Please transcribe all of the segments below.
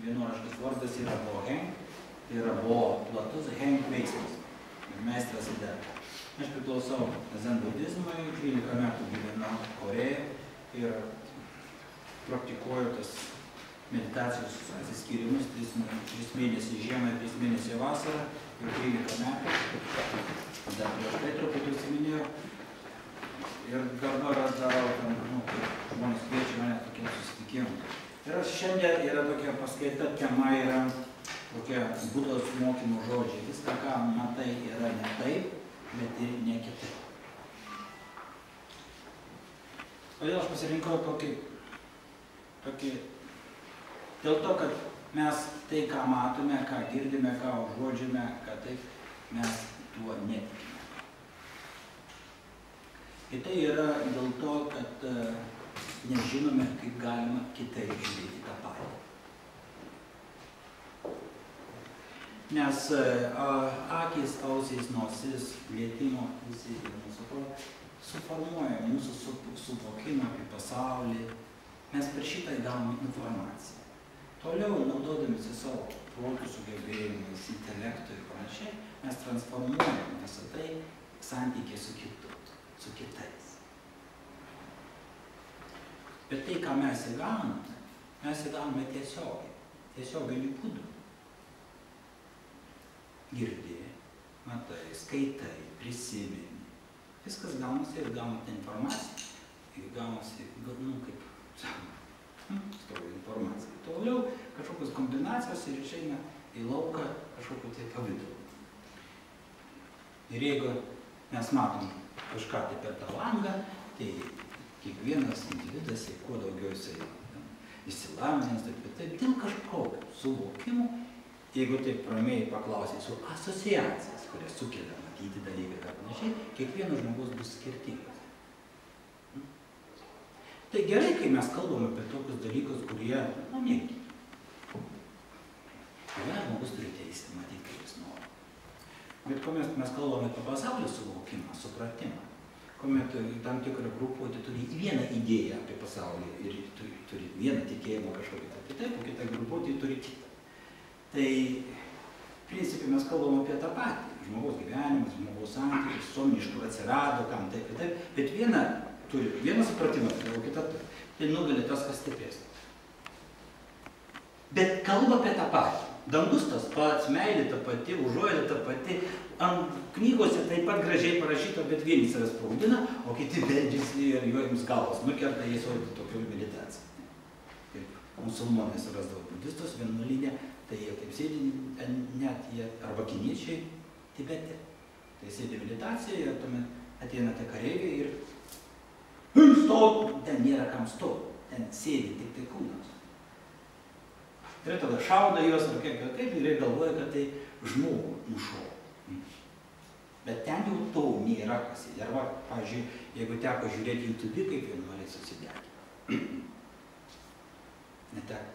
vienuoliškas vardas yra Boheng, tai yra Bo platus, Heng veiksmas ir meistras idėja. Aš priklausau zen budizmui, 13 metų gyvenau Korėje ir praktikuoju tas meditacijos atsiskyrimus 3 mėnesiai žiemą, 3 mėnesiai vasarą ir 13 metų. Dar prieš tai truputį užsiminėjau. Ir dabar aš darau, žmonės kviečia mane tokiam susitikimui. Ir šiandien yra tokia paskaita, tema yra tokia Budos mokymo žodžiai. Viską, ką matai, yra ne taip, bet ir ne kitaip. Kodėl aš pasirinkau tokį, dėl to, kad mes tai, ką matome, ką girdime, ką užuodžiame, kad taip mes tuo netikime. Ir tai yra dėl to, kad nežinome, kaip galima kitaip žiūrėti tą patį. Nes akis, ausys, nosis, lietimo, visi mūsų protai suformuoja mūsų suvokimą apie pasaulį. Mes per šitą gauname informaciją. Toliau, naudodamisi savo protų sugebėjimais, intelektų ir panašiai, mes transformuojame visą tai santykį su kitais. Bet tai, ką mes įgauname tiesioginiu būdu. Girdi, matai, skaitai, prisimeni. Viskas gaunasi ir gaunate informaciją. Ir gaunasi, kaip stovi informacija. Toliau kažkokios kombinacijos ir išeina į lauką kažkokiu tai pavidalu. Ir jeigu mes matom kažką tai per tą langą, tai kiekvienas individas, kuo daugiau jisai išsilavinęs, taip, dėl kažkokio suvokimo, jeigu taip ramiai paklausysiu asociacijas, kurias sukelia matyti dalykai ir panašiai, kiekvienas žmogus bus skirtingas. Tai gerai, kai mes kalbame apie tokius dalykus, kurie, negi. Kiekvienas žmogus turi teisę matyti, kaip jis nori. Bet kuomet mes kalbame apie pasaulio suvokimą, supratimą, kuomet tam tikrą grupuotę turi vieną idėją apie pasaulį ir turi vieną tikėjimą kažkokį taip, o kitą grupuotę turi kitą. Tai, principai, mes kalbame apie tą patį. Žmogaus gyvenimas, žmogaus santykis, visuomenė, iš kur atsirado, kam taip, bet viena turi vieną supratimą, o kitą turi. Tai nugali tas, kas stipresnis. Bet kalba apie tą patį. Dangus tas pats, meilė ta pati, užuojauta ta pati. Ant knygose taip pat gražiai parašyta, bet vieni savęs spaudina, o kiti beldžiasi ir jiems galvas nukerta, jie suodė tokių meditacijų. Kaip musulmonai surasdavo budistus vienuolinę, tai jie taip sėdi, net jie, arba kiniečiai, Tibete. Tai sėdi meditacijoje, tuomet ateina tie kareiviai ir stok, ten nėra kam stok, ten sėdi tik tai kūnas. Ir tada šauda juos, ar kaip, ir jie galvoja, kad tai žmogų nušaudo. Bet ten jau to nėra kas. Arba, pavyzdžiui, jeigu teko žiūrėti YouTube, kaip vienuoliai susidegė. Neteko.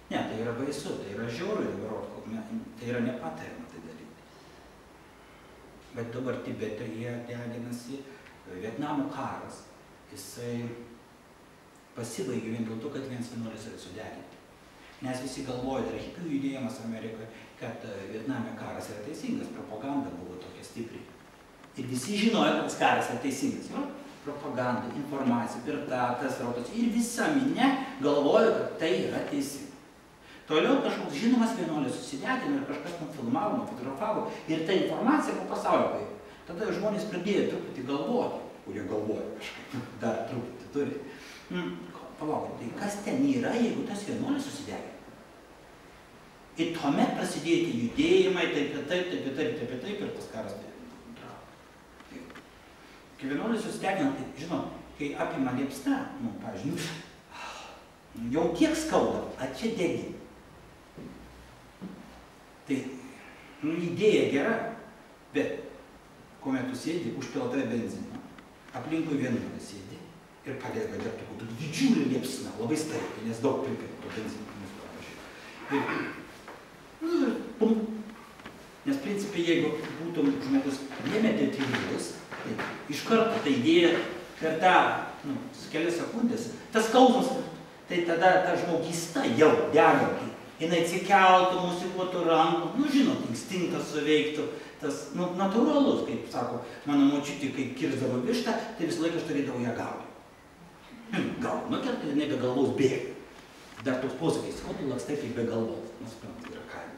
Ne, tai yra baisu, tai yra žiauru, tai yra nepatariama tai daryti. Bet dabar Tibete jie deginasi, Vietnamo karas, jisai pasibaigė vien dėl to, kad vienas vienuolis yra sudeginti. Nes visi galvoja, tai yra hipių judėjimas Amerikoje, kad Vietname karas yra teisingas, propaganda buvo tokia stipriai. Ir visi žinojo, kad tas karas yra teisingas. Jo? Propaganda, informacija, per tas rautas. Ir visa minė galvoja, kad tai yra teisinga. Toliau kažkoks žinomas vienuolis susidegino ir kažkas nufilmavo, nufotografavo ir ta informacija po pasaulio. Tada žmonės pradėjo truputį galvoti, kurie galvoja kažkaip, dar truputį turi. Palaukit, tai kas ten yra, jeigu tas vienuolis susidegino? Ir tuomet prasidėjo tie judėjimai, taip, ir tas karas taip. Kai vienuolis susidegino, tai, žinom, kai apima liepsna, pavyzdžiui, jau kiek skauda, a čia degina. Tai, idėja gera, bet kuomet tu sėdi, užpiltai benziną, aplinkui vienuolis sėdi ir padeda degti kokių didžiulį liepsną, labai staigiai, nes daug pripirko benziną mūsų panašiai. Ir pum. Nes principai, jeigu būtum žmogus nemeditatyvus, tai iš karto ta idėja per tą kelias sekundės, tas skausmas, tai tada ta žmogysta jau dega, jinai atsikeltų, musikuotų rankų, nu žinot, instinktas suveiktų, tas natūralus, kaip sako, mano močiutė, kai kirsdavo vištą, tai visą laiką aš turėdavau ją gauti. Gal, nukerta, jinai be galvos bėga. Dar toks posakis, o tu lakstai kaip be galvos, nusprendai, yra kaime.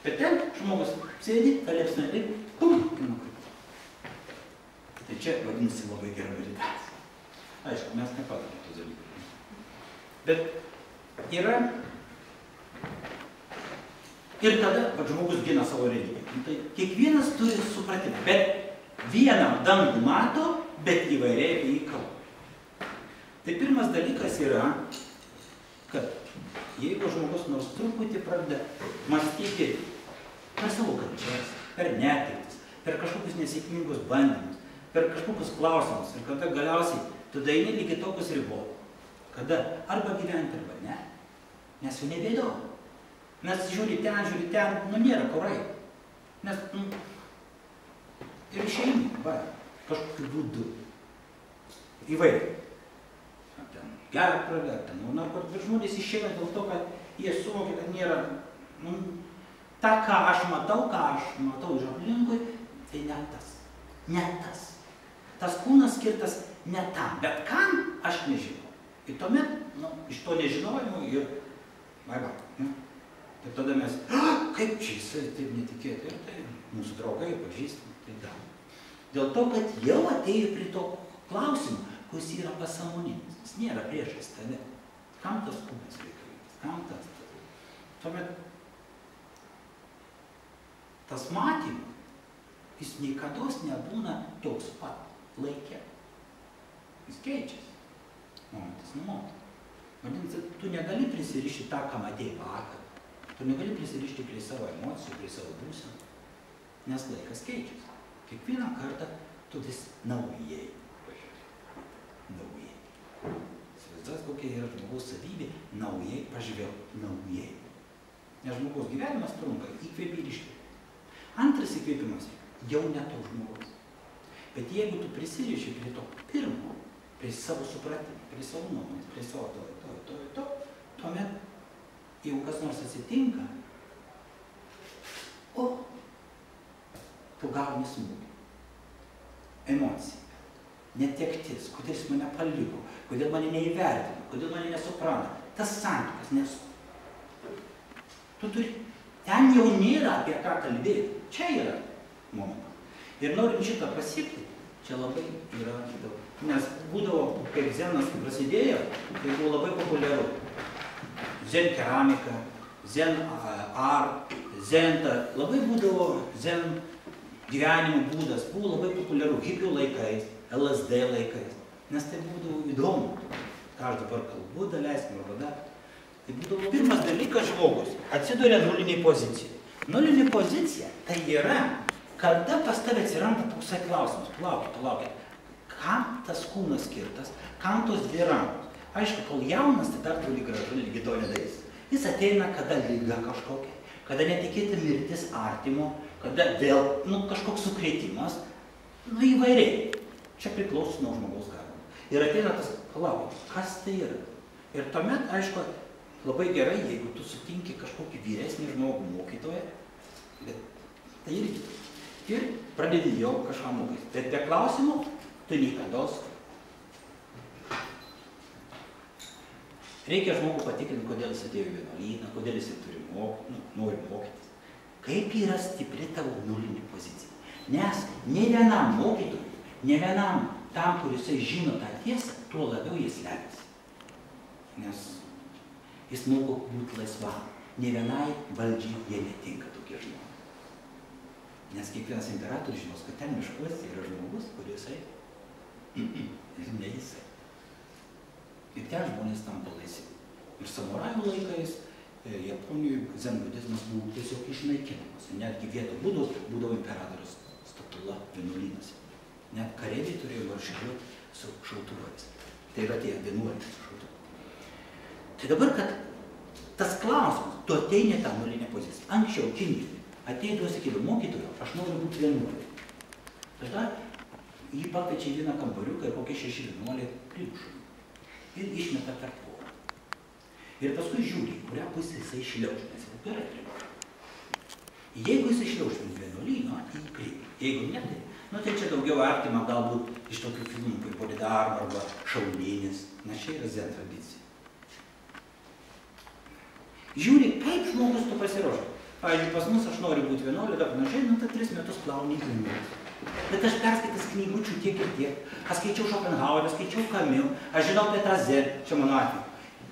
Bet ten žmogus sėdi, kalėpsnai, pum, ir nukrito. Tai čia vadinasi labai gera meditacija. Aišku, mes nepadarėm tos dalykus. Bet yra ir tada, kad žmogus gina savo religiją. Tai kiekvienas turi supratimą, bet vieną dangų mato, bet įvairiai apie jį kalba. Tai pirmas dalykas yra, kad jeigu žmogus nors truputį pradeda mąstyti per savo kančias, per netektis, per kažkokius nesėkmingus bandymus, per kažkokius klausimus ir kada galiausiai tada eini lygiai tokius ribot, kada arba gyventi, arba ne, nes jau nebeįdomu. Nes žiūri ten, nu nėra kurai. Nes, ir išeini, va, kažkokiu būdu. Įvairiai. Ten gerą pradą, ten, bet žmonės išeina dėl to, kad jie suvokia, kad nėra, ta, ką aš matau iš aplinkui, tai ne tas. Ne tas. Tas kūnas skirtas ne tam, bet kam aš nežinau. Ir tuomet, iš to nežinojimo ir, ir tada mes, kaip čia jisai taip netikėtai, ir tai mūsų draugai pažįstami, tai gal. Dėl to, kad jau atėjo prie to klausimo, kuris yra pasąmoninis, jis nėra priešais tave. Kam tas kūnas reikalingas, kam tas? Tuomet tas matymas, jis niekados nebūna toks pat laike. Jis keičiasi. Momentas numotas. Vadinasi, tu negali prisirišti tą, ką matėjai vakar. Tu negali prisirišti prie savo emocijų, prie savo būsenų, nes laikas keičiasi. Kiekvieną kartą tu vis naujai pažiūrėjai. Naujai. Įsivaizduos, kokia yra žmogaus savybė, naujai pažvelgti, naujai. Nes žmogaus gyvenimas trunka įkvėpį ir iškvėpį. Antras įkvėpimas jau ne to žmogaus. Bet jeigu tu prisiriši prie to pirmo, prie savo supratimo, prie savo nuomonės, prie savo to, tuomet jeigu kas nors atsitinka, tu gauni smūgį. Emocija, netektis, kodėl jis mane paliko, kodėl mane neįvertino, kodėl mane nesupranta. Tas santykis nesu. Tu turi, ten jau nėra apie ką kalbėti. Čia yra momentas. Ir norint šitą pasiekti, čia labai yra daug. Nes būdavo, kaip Zenas prasidėjo, tai buvo labai populiaru. Zen keramika, zen art, zen, labai būdavo zen gyvenimo būdas, buvo labai populiaru hipių laikais, LSD laikais, nes tai būdavo įdomu. Ką aš dabar kalbu, daleiskim arba dar. Tai būdavo pirmas dalykas žmogus, atsiduria nulinį poziciją. Nulinė pozicija tai yra, kada pas tave atsiranda toksai klausimas, palaukit, kam tas kūnas skirtas, kam tos dvi rankos. Aišku, kol jaunas, tai dar toli gražu, lygi to nedarys. Jis ateina, kada liga kažkokia, kada netikėta mirtis artimo, kada vėl, kažkoks sukrėtimas, įvairiai. Čia priklauso nuo žmogaus garbų. Ir ateina tas, palauk, kas tai yra? Ir tuomet, aišku, labai gerai, jeigu tu sutinki kažkokį vyresnį žmogų mokytoją, bet tai irgi. Ir pradedi jau kažką mokyti. Bet be klausimų, tu niekados. Reikia žmogų patikrinti, kodėl jis atėjo į vienuolyną, kodėl jis nori mokytis. Kaip yra stipri tavo nulinė pozicija. Nes ne vienam mokytojui, ne vienam tam, kuris žino tą tiesą, tuo labiau jis slepiasi. Nes jis moko būti laisvam. Ne vienai valdžiai jie netinka tokie žmonės. Nes kiekvienas imperatorius žinos, kad ten miškuose yra žmogus, kuris ne jisai. Ir ten žmonės tampa laisvi. Ir samurajų laikais, Japonijoje zen budizmas buvo tiesiog išnaikinamas. Netgi vietoj būdavo imperatorius statula vienuolynuose. Net kareiviai turėjo marškeliuoti su šautuvais. Tai yra tie vienuoliai šautuvai. Tai dabar, kad tas klausimas, tu ateini tą nulinę poziciją. Anksčiau Kinijoje ateidavo, sakydavo, mokytojo, aš noriu būti vienuoliai. Tada jį pakviečia į vieną kambariuką ir kokie 6 vienuoliai primuša. Ir išmeta per tvorą. Ir paskui žiūri, kurią pusę jisai šliauš, nes jau gerai triukšt. Jeigu jisai šliauš link vienuolyno, tai jį kreipia. Jeigu ne, tai, nu, tai čia daugiau artima galbūt iš tokių filmų kaip Polidarmo arba Šaulinis, nes čia yra zen tradicija. Žiūri, kaip žmogus tu pasiruošia. Pavyzdžiui, pas mus aš noriu būti vienuoliu, dar panašiai, nu, tai 3 metus plauni knygas. Bet aš perskaitęs knygučių tiek ir tiek. Aš skaičiau Schopenhauerį, skaičiau Camus, aš žinau apie tą Z, čia mano atveju.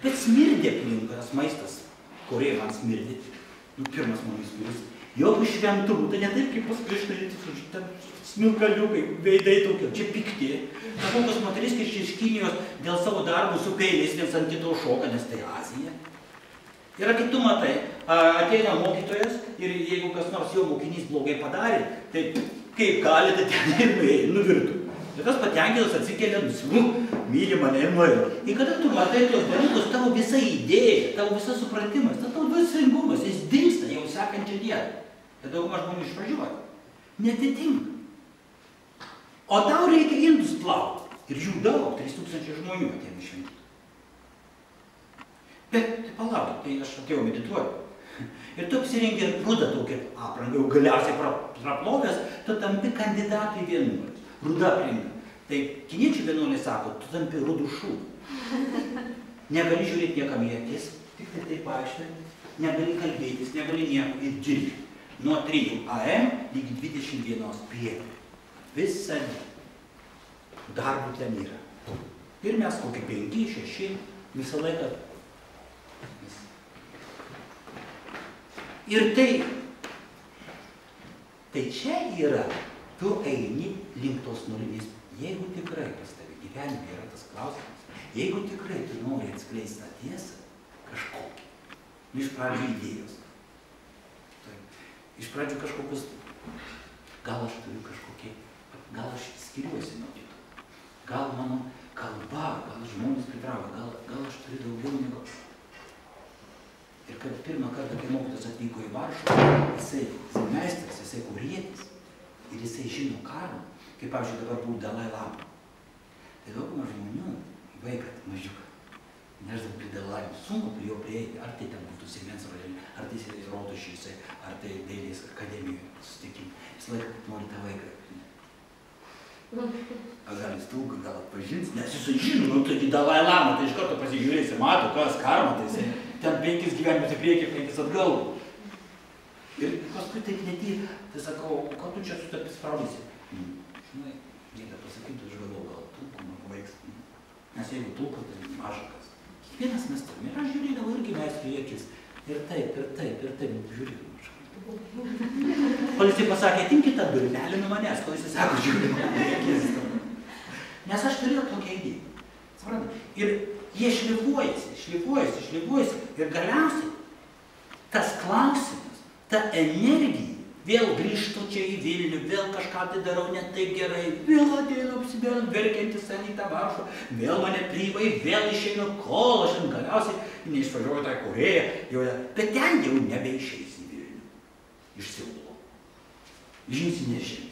Bet smirdė aplinkui, tas maistas, Korėja man smirdė. Nu, pirmas mano įspūdis. Jokių šventumų, tai ne taip, kaip pas prieštarytis, ten smilkaliukai, veidai tokie, čia pikti. Kažkokios moteriskės iš Kinijos dėl savo darbų su peiliais viens ant kito šoka, nes tai Azija. Yra kaip tu matai, ateina mokytojas ir jeigu kas nors jo mokinys blogai padarė, tai kaip gali, tai ten ir nuvirtų. Ir tas patenkintas atsikelia, myli mane ir nuėjo. Ir kada tu matai tos dalykus, tavo visa idėja, tavo visa supratimas, tavo dvasingumas, jis dingsta jau sekančią dieną. Tai dauguma žmonių išvažiuoja. Netitinka. O tau reikia indus plauti. Ir jų daug, 3000 žmonių atėjo šventyti. Bet tai palauk, tai aš atėjau medituoti. Ir tu apsirengi rudą tokią aprangą, jau galiausiai praplovęs, tu tampi kandidatų į vienuolius. Ruda aplinka. Tai kiniečių vienuoliai sako, tu tampi rudų šūdų. Negali žiūrėti niekam į akis, tik tai taip paaiškinti. Negali kalbėtis, negali nieko ir dirbti. Nuo 3 AM iki 21 PM. Visą dieną. Darbų ten yra. Ir mes kokį 5, 6 visą laiką. Ir tai čia yra, tu eini link tos nulinės. Jeigu tikrai pas tave gyvenime yra tas klausimas, jeigu tikrai tu nori atskleisti tą tiesą kažkokį, nu iš pradžių idėjos, iš pradžių kažkokius, gal aš turiu kažkokį, gal aš skiriuosi nuo kito, gal mano kalba, gal žmonės pritraukia, gal aš turiu daugiau negu. Ir kad pirmą kartą, kai mokytojas atvyko į Varšuvą, jisai meistras, jisai kurietis ir jisai žino karą, kaip, pavyzdžiui, dabar buvo Dalai Lama. Tai dauguma žmonių, vaiką mažiuką, nežinau, prie Dalai Lama, sunku prie jo prieiti, ar tai ten būtų Siemens rajone, ar tai Rotušėse, ar tai Dailės akademijoje susitikimai. Jis laiką nori tą vaiką. Gal jis tūgų, gal atpažins, nes jisai žino, nu taigi Dalai Lama, tai iš karto pasižiūrėsi, mato, kas karma, tai jisai ten 5 gyvenimus į priekį, 5 atgal. Ir paskui taip netyr, tai sakau, ką tu čia sutartis praudysi? Žinai, reikia pasakyti, aš galvoju, gal tulku man paveiks. Nes jeigu tulku, tai mažakas. Kiekvienas mes turim. Ir aš žiūrėdavau irgi meistrų į akis. Ir taip, žiūrėdavau aš. Kol jisai pasakė, atimkit tą durmelį nuo manęs, kol jisai sako, žiūrėdavau į akis. Nes aš turėjau tokią idėją. Suprantate? Ir jie šlifuojasi ir galiausiai tas klausimas, ta energija, vėl grįžtu čia į Vilnių, vėl kažką tai darau ne taip gerai, vėl ateinu apsibėlant, verkiantis į tą Varšuvą, vėl mane priima, vėl išeinu, kol aš galiausiai neišvažiuoju tą Korėją, bet ten jau nebeišeis į Vilnių, iš Seulo. Žingsnis žingsnis.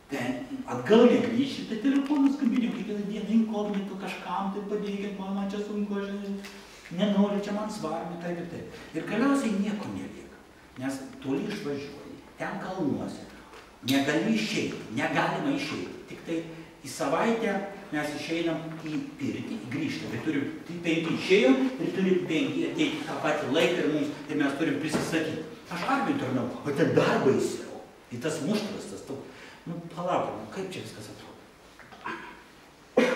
Ten atgal negrįši, tai telefonas skambinėjau kiekvieną dieną inkognito kažkam, tai padėkit man čia sunku, aš nenoriu, čia man svarbi, taip ir taip. Ir galiausiai nieko nelieka, nes toli išvažiuoji, ten kalnuose, negali išeiti, negalima išeiti. Tik tai į savaitę mes išeinam į pirtį, grįžtam, tai turim 5 išėjom ir turim 5 ateiti tą patį laiką ir mums, tai mes turim prisistatyti. Aš armijai tarnau, o ten dar baisiau, į tas muštras, tas toks. Nu, palaukime, kaip čia viskas atrodo.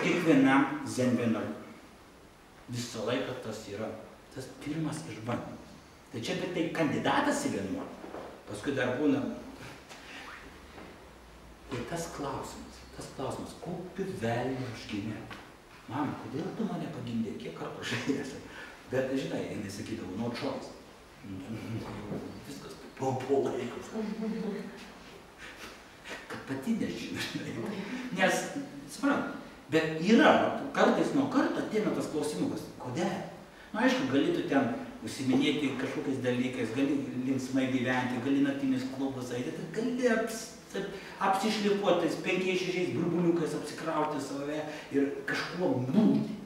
Kiekvienam zen vienuoliui visą laiką tas yra tas pirmas išbandymas. Tai čia tai kandidatas į vienuolį, paskui dar būna. Ir tas klausimas, kokiu velniu aš gyvenu. Mama, kodėl tu mane pagimdė, kiek kartų aš esi? Bet, žinai, jinai sakydavo, no choice. Viskas po laikus. Kad pati nežinai. Nes, suprant, bet yra, kartais nuo karto ateina tas klausimukas. Kodėl? Na, aišku, gali tu ten užsiminėti kažkokiais dalykais, gali linksmai gyventi, gali naktinis klubas eiti, gali apsišlifuotis 5-6 burbuliukais, apsikrauti save ir kažkuo būti.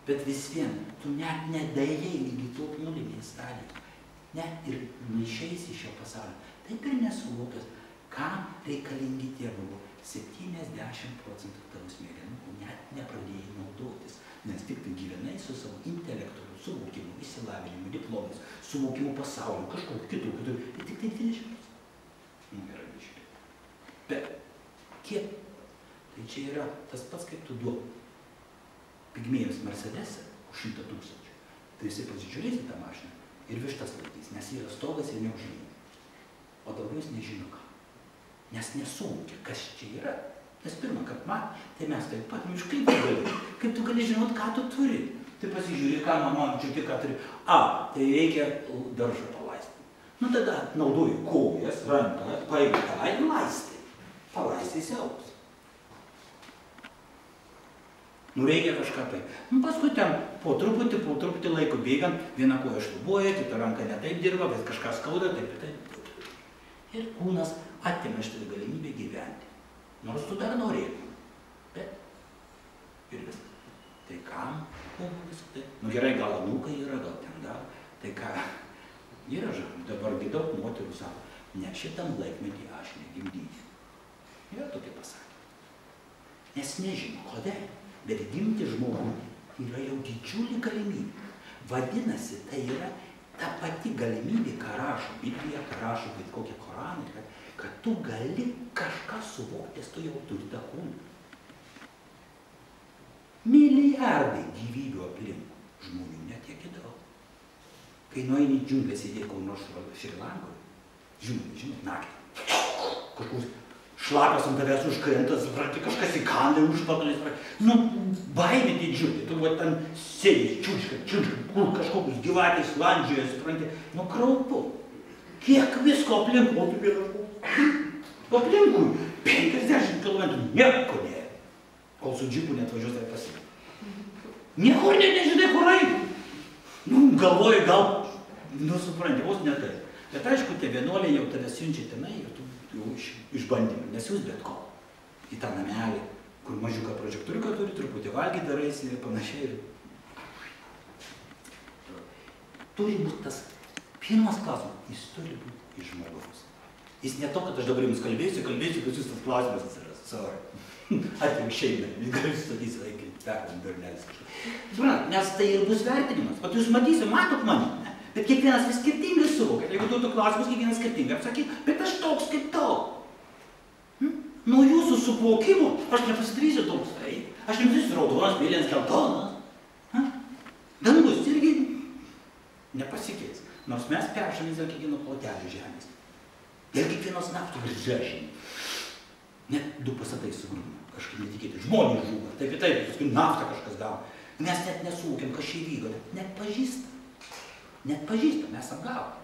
Bet vis vien, tu net nedaėjai lygi to nulinėje stadijoje. Net ir neišeisi iš šio pasaulio. Taip ir nesuvokęs, kam reikalingi tie buvo 70% tavo smegenų, net nepradėjai naudotis. Nes tik tai gyvenai su savo intelektualiu suvokimu, išsilavinimu, diplomais, suvokimu pasaulio, kažkokiu kitų. Ir tik tai 20%. Nu, gerai, žiūrėk. Bet kiek? Tai čia yra tas pats, kaip tu duok pigmėjus Mercedesą už 100 000. Tai jisai pasižiūrės į tą mašiną ir vištas laikys, nes yra stogas ir neužlyja. O daugiau jis nežino ką. Nes nesuvokia, kas čia yra. Nes pirmą, kad man, tai mes taip pat, nu iš kaip tu gali žinot, ką tu turi. Tai pasižiūrė, ką mama, čiūti, ką turi. Tai reikia daržą palaistyti. Nu tada naudoju kojas, ranką, paėmė tą ir laistai. Palaistai siaus. Nu reikia kažką tai. Nu paskui ten po truputį laiko bėgant, viena koja šlubuoja, kita ranka ne taip dirba, bet kažką skauda, taip. Ir kūnas atėmė šitą galimybę gyventi. Nors tu dar norėtum. Bet ir viskas. Tai kam? Nu gerai, gal anūkai yra, gal ten gal. Tai ką? Yra dabar daug moterų sako, ne šitam laikmetį aš negimdysiu. Yra tokie pasakymai. Nes nežino, kodėl. Bet gimti žmogų yra jau didžiulį galimybę. Vadinasi, tai yra ta pati galimybė, ką rašo Biblija, ką rašo kaip kokie Koranai, kad tu gali kažką suvokti, tu jau turi tą kūną. Milijardai gyvybių aplink žmonių netiek daug. Kai nueini į džiunglę sėdėti kur nors Šri Lankoje, žinot, naktį, kažkus šlapias ant tavęs užkrentas, kažkas įkanda, užpakalės, nu, baimė didžiulė, tu va ten sėdės, čiūčka, kur kažkokius gyvatės landžioje, supranti, nu, kraupu. Kiek visko aplink, o tu vienas aplinkui 50 km, nieko nėra, kol su džipu neatvažiuos tai pasiekti. Niekur nežinai, kur eini. Nu, galvoji, gal, nu, supranti, vos ne tai. Bet aišku, tie vienuoliai jau tave siunčia tenai ir tu jau išbandymai, nesiūs bet ko. Į tą namelį, kur mažiuką prožektoriuką turi, truputį valgyti daraisi ir panašiai. Turi būti tas pirmas klausimas, jis turi būti iš žmogaus. Jis ne to, kad aš dabar jums kalbėsiu, kad jūs tas klausimas atsiras. Sorry. Atvirkščiai, galiu statysi laikį, perkant bernelis kažką. Suprantat, nes tai ir bus vertinimas. O jūs matysi, matot mane, ne? Bet kiekvienas vis skirtingai suvokia. Jeigu tu klausimus, kiekvienas skirtingai apsakyt, bet aš toks kaip tau. Nuo jūsų suvokimo aš nepasidarysiu toks, tai. Aš nepasidarysiu raudonas, mėlynas, geltonas. Dangus irgi nepasikeis. Nors mes peršamės dėl kiekvieno plotelio žemės. Dėl kiekvienos naftų viržažinį. Net 2 pastatai sugriūna, kažkaip netikėti. Žmonės žūva, taip, paskui naftą kažkas daro. Mes net nesuvokiam, kas čia įvyko. Net pažįstam. Net pažįstam, mes apgavom.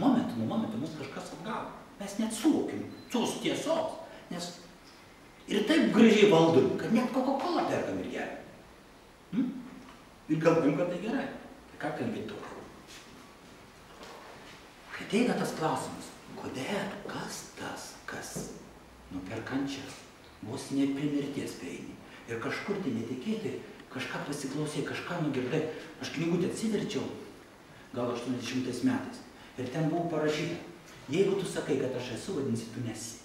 Momentu nuo momento mus kažkas apgavo. Mes net suvokiam tos tiesos. Nes ir taip gražiai valdom, kad net Coca-Cola perkam ir geriam. Ir galvojam, kad tai gerai. Tai ką kalbėti to? Kai ateina tas klausimas, kodėl, kas tas, kas, nu per kančias, vos ne prie mirties prieini. Ir kažkur tai netikėtai, kažką pasiklausai, kažką nugirdai. Aš knygutę atsiverčiau, gal 80 metais. Ir ten buvo parašyta, jeigu tu sakai, kad aš esu, vadinasi, tu nesi.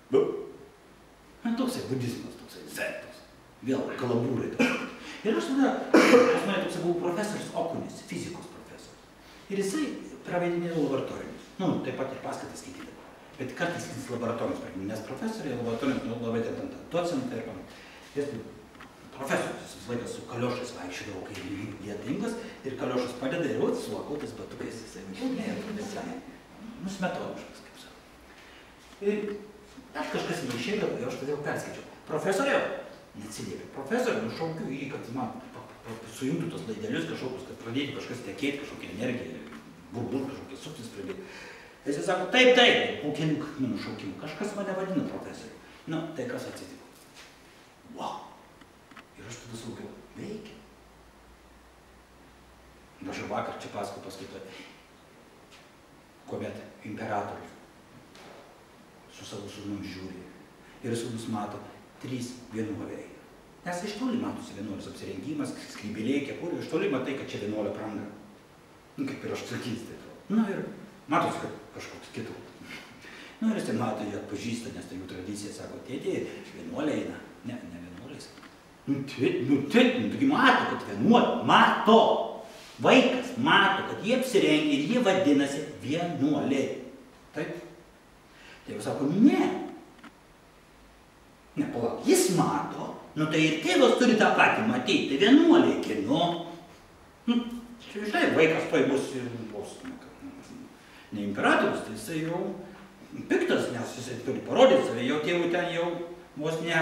Na, toksai budizmas, toksai zentas. Vėl kalabūrai kažkokie. Ir aš tada, pas mane toksai buvo profesorius Okunis, fizikos profesorius. Ir jisai pravedinėjo laboratorijomis. Nu, taip pat ir paskaitas skaitydavo. Bet kartais jis laboratorijomis pravedinėjo, nes profesoriai laboratorijomis labai ten docentai ir panašiai. Jis profesorius visą laiką su kaliošais vaikščiodavo, kai lietingas, ir kaliošas padeda ir su lakotais batukais jisai visai. Nu, smetoniškas, kaip sako. Ir aš kažkas neišėdavo, ir aš tada jau perskaičiau. Profesoriau, neatsiliepė. Profesoriau, nušaukiu jį, kad man sujungtų tos laidelius kažkokius, kad pradėtų kažkas tekėti, kažkokią energiją, burbul kažkokią suktis pradėti. Jis sako, taip, po kelių nušaukimų. Kažkas mane vadina profesoriu. Nu, tai kas atsitiko? Wow. Ir aš tada suvokiau, veikia. Aš ir vakar čia paskaitau, kuomet imperatorius su savo sūnum žiūri. Ir sūnus mato 3 vienuoliai. Nes iš toli matosi vienuolis apsirengimas, skrybėliai, kepurė, iš toli matai, kad čia vienuolio apranga. Kaip ir aš sakysiu, taip. Ir matosi, kad kažkoks kitų. Ir jis ten mato, jie atpažįsta, nes tai jų tradicija, sako, tėtė, vienuoliai eina. Ne vienuoliais. Taigi mato, kad vienuoliai, mato. Vaikas mato, kad jie apsirengia ir jie vadinasi vienuoliai. Taip? Tėvas sako, ne. Ne, palauk, jis mato, tai ir tėvas turi tą patį matyti, tai vienuoliai kino. Štai, vaikas tai bus ir bus, ne imperatorius, tai jisai jau piktas, nes jisai turi parodyti save, jau tėvų ten jau vos ne,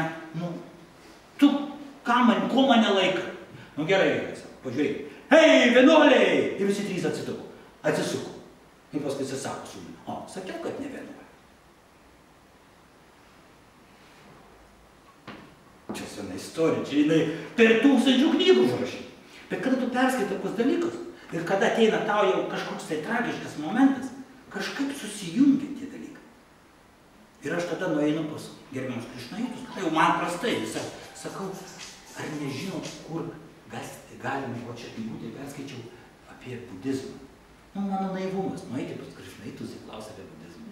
tu ko mane laikai? Gerai, pažiūrėk. Hei, vienuoliai! Ir visi trys atsisuko. Ir paskui jis sako su manimi, sakiau, kad ne vienuoliai. Čia sena istorija, čia jinai per 1000 knygų užrašyta. Bet kada tu perskaitai tokius dalykus ir kada ateina tau jau kažkoks tai tragiškas momentas, kažkaip susijungia tie dalykai. Ir aš tada nueinu pas gerbiamus krišnaitus, jau man prastai, sakau, ar nežinot, kur galima, čia būti, perskaičiau apie budizmą. Mano naivumas, nueiti pas krišnaitus ir klausia apie budizmą.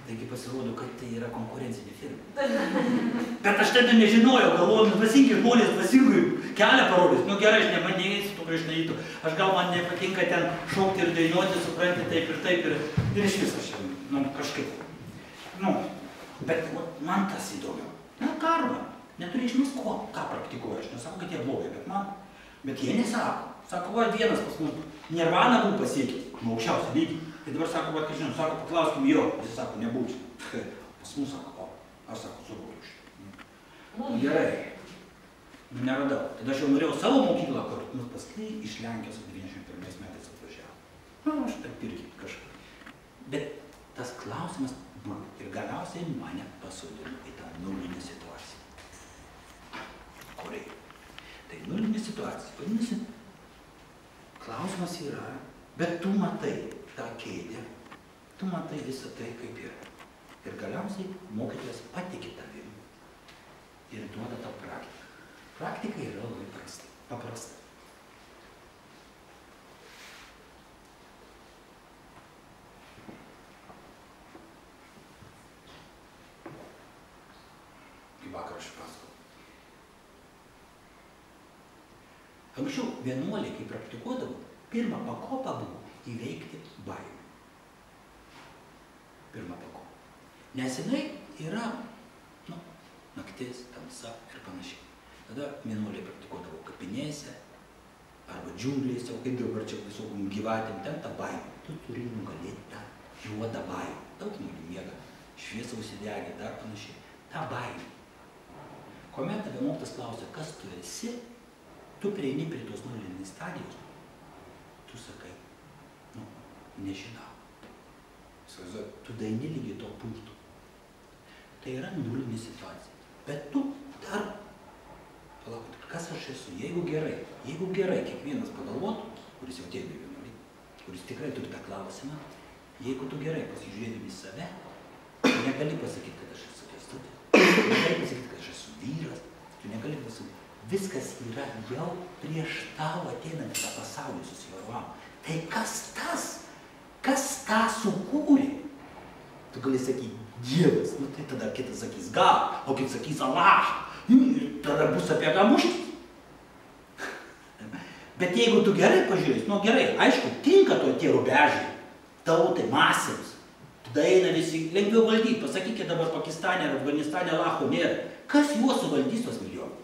Taigi pasirodo, kad tai yra konkurencinė firma. Bet aš tada nežinojau, galvoju, dvasingi žmonės dvasingui kelią parodys. Gerai, aš nemanėsiu tų krišnaitų. Aš gal man nepatinka ten šaukti ir dainuoti, supranti, taip ir iš vis aš kažkaip. Bet man tas įdomiau. Karma. Neturi išmės ką praktikuoja. Aš nesakau, kad jie blogai, bet jie nesako. Sako, vienas pas mus nirvaną buvo pasiekęs, aukščiausią lygį. Tai dabar sako, paklauskim jo, jis sako, nebūčiau. Pas mus sako, aš sako, suvokiu šitą. Gerai, neradau. Tada aš jau norėjau savo mokyklą kartu, paskui iš Lenkijos 91 metais atvažiavo. Aš taip irgi kažkaip. Bet tas klausimas buvo ir galiausiai mane pasodino į tą nulinę situaciją. Kuriai? Tai nulinė situacija. Vadinasi, klausimas yra, bet tu matai tą kėdę, tu matai visą tai, kaip yra. Ir galiausiai mokytojas patiki tavim ir duoda tą praktiką. Praktika yra labai paprasta. Kaip vakar aš pasakau. Anksčiau vienuoliai, kai praktikuodavo, pirma pakopa buvo įveikti baimę. Pirma pakopa. Nes jinai yra, naktis, tamsa ir panašiai. Tada vienuoliai praktikuodavo kapinėse, arba džiunglėse, o kaip dabar čia visokom gyvatėm, ten ta baimė. Tu turi nugalėti tą juodą baimę. Daug žmonių miega, šviesa užsidegė, dar panašiai. Ta baimė. Kuomet tave mokytojas klausia, kas tu esi, tu prieini prie tos nulinės stadijos, tu sakai, nežinau. Tu daini lygiai to punktu. Tai yra nulinė situacija. Bet tu dar, palaukit, kas aš esu, jeigu gerai, kiekvienas pagalvotų, kuris jau tiek vienuoliai, kuris tikrai turi tą klausimą, jeigu tu gerai pasižiūrėdami į save, tu negali pasakyti, kad aš esu kęstutis, tu negali pasakyti, kad aš esu vyras, tu negali pasakyti, viskas yra jau prieš tau ateinant į tą pasaulį susivaruojama. Tai kas tas? Kas tą sukūrė? Tu gali sakyti, Dievas, tai tada kitas sakys, gal, o kitas sakys, Allah, ir tada bus apie ką muštis. Bet jeigu tu gerai pažiūrės, gerai, aišku, tinka to tie rubežiai, tautai, masėms, tada eina visi lengviau valdyti, pasakykite dabar Pakistane ar Afganistane Allaho nėra, kas juos suvaldys tos milijonus?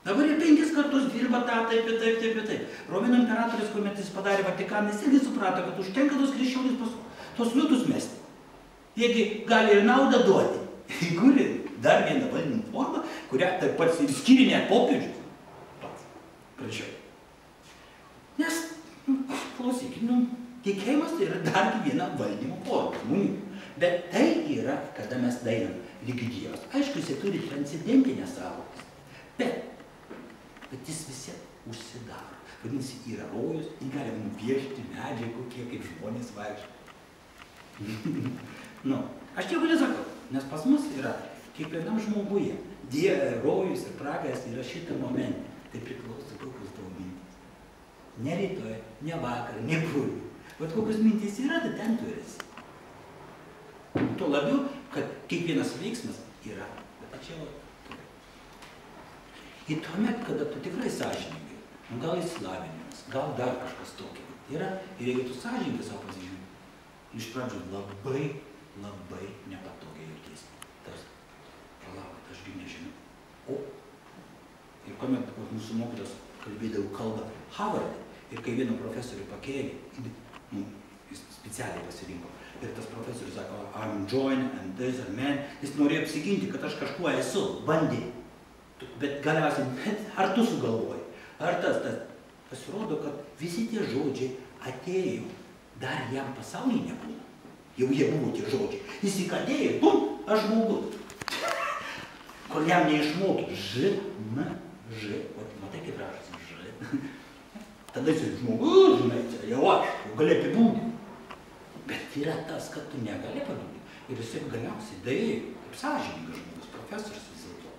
Dabar jie 5 kartus dirba tą, taip. Romėnų imperatorius, kuomet jis padarė Vatikaną, jis irgi suprato, kad užtenka tos krikščionys tos liūtus mesti. Jiegi gali ir naudą duoti. Įkūrė dar vieną valdymo formą, kurią taip pat ir skirinė popiežius. Pats. Pradžioj. Nes, klausykit, tikėjimas tai yra dar viena valdymo forma žmonių. Bet tai yra, kada mes dainam lygi Dievas. Aišku, jis turi transcendentinę sąvoką. Bet jis visi užsidaro. Vadinasi, yra rojus, jį galim nupiešti medžiai kokie, kaip žmonės vaikšto. Aš tiek nesakau, nes pas mus yra kiekvienam žmoguje rojus ir pragaras yra šitą momentą. Tai priklauso kokios tavo mintys. Ne rytoj, ne vakar, ne pūrį. Vat kokios mintys yra, tai ten tu esi. Tuo labiau, kad kiekvienas veiksmas yra. Bet čia jau turi. Ir tuomet, kada tu tikrai sąžiningai, gal įsilavinimas, gal dar kažkas tokio yra, ir jeigu tu sąžiningai savo pasižiūrė, iš pradžių labai nepatogiai jautiesi. Tas, palaukit, ašgi nežinau. O, ir kuomet mūsų mokytojas kalbėdavo kalbą Harvarde, ir kai vieno profesorių pakėlė, jis specialiai pasirinko, ir tas profesorius sako, I'm joined and this and man, jis norėjo apsiginti, kad aš kažkuo esu, bandė. Bet galiausiai, ar tu sugalvoji, ar tas, pasirodo, kad visi tie žodžiai atėjo, dar jam pasaulyje nebuvo. Jau jie buvo tie žodžiai. Jis įkadėjo, bum, aš žmogus. Kol jam neišmokė, ž, n, ž, o matai kaip rašasi, ž. Tada jis žmogus, žinai, jau aš, jau gali apibūdinti. Bet yra tas, kad tu negali apibūdinti. Ir jis galiausiai daėjo, kaip sąžiningas žmogus, profesorius vis dėlto.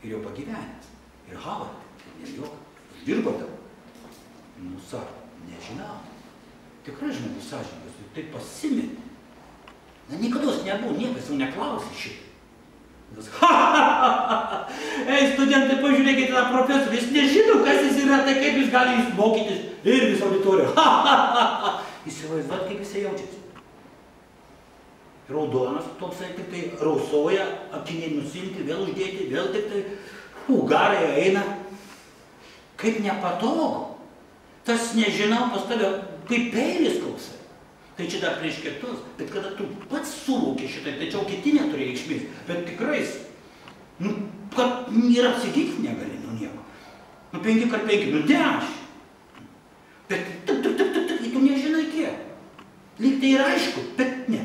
Ir jau pagyvenęs. Ir Harvarde, ir jo, dirbo tam. Nu, sako, nežinau. Tikrai žmogus sąžiningas, ir taip pasimetė. Na, niekados nebuvo, niekas jau neklausė šitą. Ei, studentai, pažiūrėkite tą profesorių, jis nežino, kas jis yra, tai kaip jis gali jis mokytis ir visą auditoriją. Įsivaizduot, kaip jisai jaučiasi. Raudonas toksai, tik tai rausoja, akiniai nusimti, vėl uždėti, vėl tik tai ugarai eina. Kaip nepatogu. Tas nežinau, pas tave kaip peilis koksai. Tai čia dar prieš kitus, bet kada tu pats suvoki šitai, tai čia kiti neturi reikšmės, bet tikrai, nu, kad ir apsigyti negali, nu nieko. Nu 5x5, nu 10. Bet tu nežinai kiek. Lyg tai yra aišku, bet ne.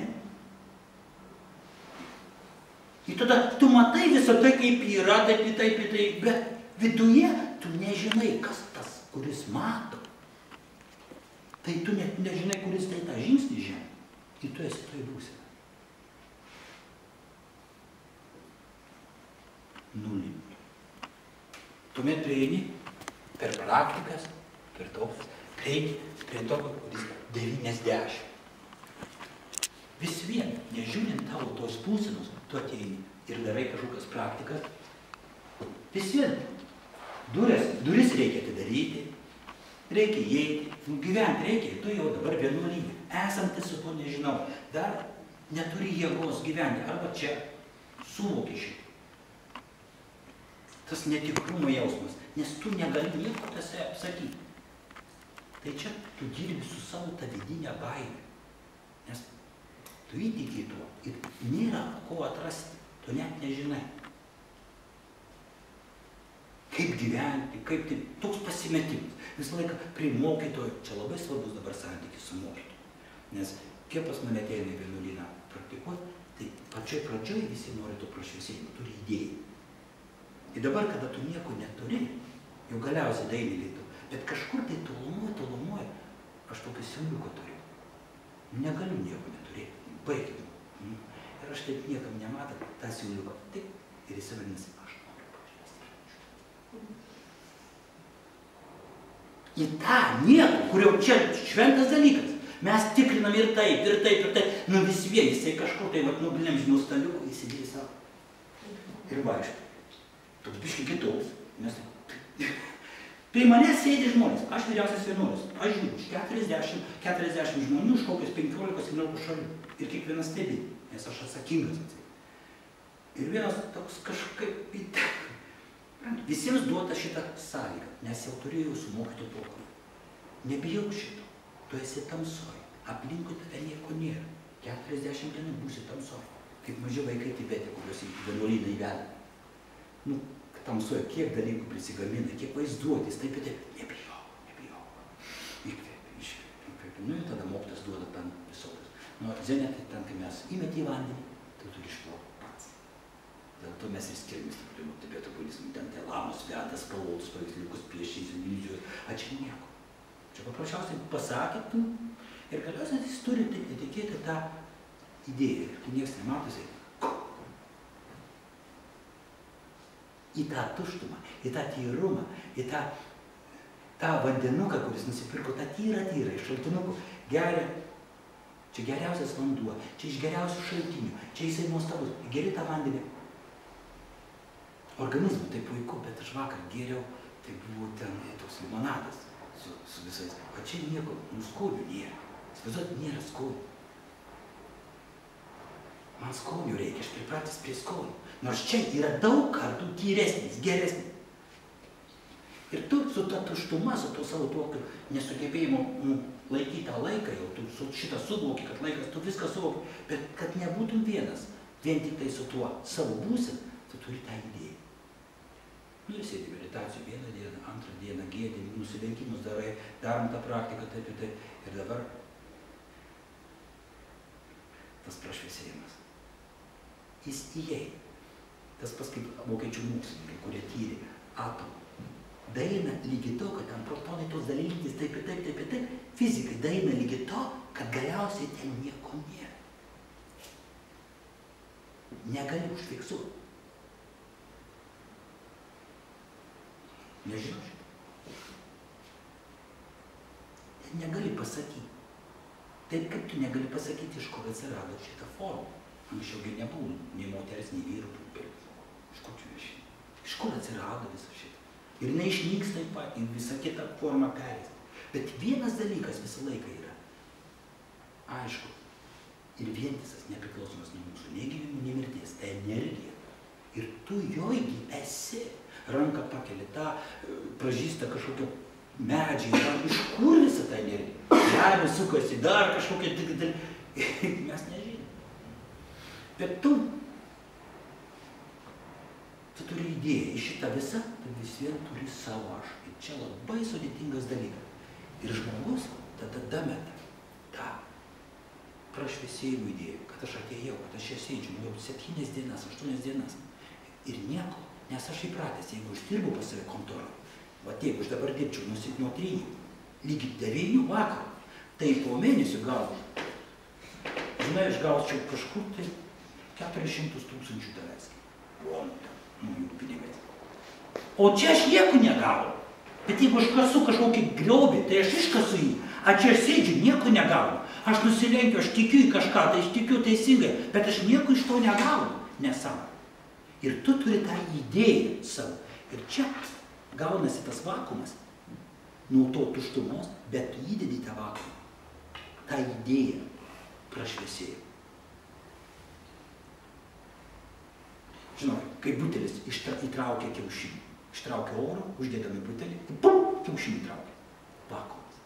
Ir tada tu matai visą tai, kaip yra, taip, bet viduje tu nežinai, kas tas, kuris mato. Tai tu net nežinai, kuris tai tą žingsnį žemė. Ir tu esi toj būsenoj. Nulį. Tuomet prieini per praktikas, per toks, prieini prie to, kuris 90. Vis vien, nežiūrint tavo tos būsenos, tu ateini ir darai kažkokias praktikas. Vis vien, duris reikia atidaryti. Reikia įeiti, gyventi reikia, tu jau dabar vienuolyne, esantis su to nežinau, dar neturi jėgos gyventi, arba čia suvoki šitą. Tas netikrumo jausmas, nes tu negali nieko tase apsakyti. Tai čia tu dirbi su savo tą vidinę baimę, nes tu įtiki tuo ir nėra ko atrasti, tu net nežinai. Kaip gyventi, kaip tai, toks pasimetimas. Visą laiką prie mokytojo, čia labai svarbus dabar santykis su mokytoju. Nes kiek pas mane ateina į vienuolyną praktikuoti, tai pačioj pradžioj visi nori to prašviesėjimo, turi idėjų. Ir dabar, kada tu nieko neturi, jau galiausiai dainį tu, bet kažkur tai tolumoje, aš tokį siūliuką turiu. Negaliu nieko neturėti, baigti. Ir aš taip niekam nematau tą siūliuką. Taip, ir įsivarinasi, aš noriu pašviesti. Į tą nieko, kurio čia šventas dalykas. Mes tikrinam ir taip, ir taip, ir taip. Nu vis vien, jisai kažkur tai, nuglemži nuo staliuko, įsidėjai savo. Ir vaikšto. Toks biškai kitoks. Nes prie manęs sėdi žmonės. Aš vyriausias vienuolis. Aš žiūriu, 40 žmonių iš kokios 15-17 šalių. Ir kiekvienas stebi, nes aš atsakingas atseit. Ir vienas toks kažkaip visiems duota šitą sąlygą, nes jau turėjau su mokytoju pokalbį. Nebijau šito, tu esi tamsoj, aplinkui tave nieko nėra. 40 dienų būsi tamsoj, kaip maži vaikai Tibete, kuriuos į vienuolyną įveda. Nu, tamsoj, kiek dalykų prisigamina, kiek vaizduotis, taip ir taip, nebijau. Įkvėpi, iškvėpi. Nu ir tada mokytojas duoda ten visokius. Nu, zenė, tai ten, kai mes įmeti į vandenį, tai turi išplaukti pats. Dėl to mes ir skiriamės nuo Tibeto budizmo, ten tie lamos veda spalvotus paveiksliukus, pieščiais, iliuzijos, a čia nieko. Čia paprasčiausiai pasakė tu ir galiausiai jis turi įtikėti tą idėją ir kai niekas nemato, jisai į tą tuštumą, į tą tyrumą, į tą vandenuką, kuris nusipirko, tą tyrą iš šaltinukų, geria. Čia geriausias vanduo, čia iš geriausių šaltinių, čia jisai nuostabus, geri tą vandenį. Organizmui tai puiku, bet aš vakar geriau, tai buvo ten toks limonadas su visais. O čia nieko, skonių nėra. Įsivaizduot, nėra skonių. Man skonių reikia, aš pripratęs prie skonių. Nors čia yra daug kartų tyresnis, geresnis. Ir tu su ta tuštuma, su to savo tokiu nesugebėjimu laikyti tą laiką, jau tu šitą suvoki, kad laikas, tu viską suvoki, bet kad nebūtum vienas, vien tik tai su tuo savo būsen, tu turi tą idėją. Nu ir sėdi meditacijų vieną dieną, antrą dieną, gėdį, nusilenkimus darai, darom tą praktiką, taip ir taip. Ir dabar tas prašviesėjimas. Jis įeina. Tas pas kaip vokiečių mokslininkai, kurie tyrė atomą. Daeina lygi to, kad ten protonai tos dalykintis taip ir taip, taip ir taip. Fizikai daeina lygi to, kad galiausiai ten nieko nėra. Negali užfiksuoti. Nežinau šitą. Negali pasakyti. Taip kaip tu negali pasakyti, iš kur atsirado šitą formą. Anksčiaugi nebuvo nei moteris, nei vyrų pupėlis. Iš kur čia šitą? Iš kur atsirado visą šitą? Ir neišnyks taip pat, ir visa kita forma perės. Bet vienas dalykas visą laiką yra. Aišku. Ir vientisas, nepriklausomas nuo mūsų, nei gyvimų, nei mirties. Tai energija. Ir tu jogi esi. Ranką pakeli tą, pražįsta kažkokią medžiai. Iš kur visą tą energiją? Žemė sukasi, dar kažkokia tik dalykai. Mes nežinom. Bet tu turi idėją. Į šitą visą, tu vis vien turi savo aš. Ir čia labai sudėtingas dalykas. Ir žmogus tada dameta tą prašviesėjimų idėją, kad aš atėjau, kad aš čia sėdžiu, jau 7 dienas, 8 dienas. Ir nieko, nes aš įpratęs, jeigu aš dirbu pas save kontorą, vat jeigu aš dabar dirbčiau nuo 3 lygi 9 vakaro, tai po mėnesio gaučiau. Žinai, aš gaučiau kažkur tai 400 000 daleiskai. Jų pinigais. O čia aš nieko negaunu. Bet jeigu aš kasu kažkokį griobį, tai aš iškasu jį. A čia aš sėdžiu, nieko negaunu. Aš nusilenkiu, aš tikiu į kažką, tai aš tikiu teisingai, bet aš nieko iš to negaunu. Nesavo. Ir tu turi tą idėją savo. Ir čia gaunasi tas vakuumas nuo to tuštumos, bet tu įdedi tą vakuumą. tą idėją prašviesėjo. Žinot, kai butelis įtraukia kiaušinį, ištraukia oro, uždėdami butelį, pum, kiaušinį įtraukia. Vakuumas.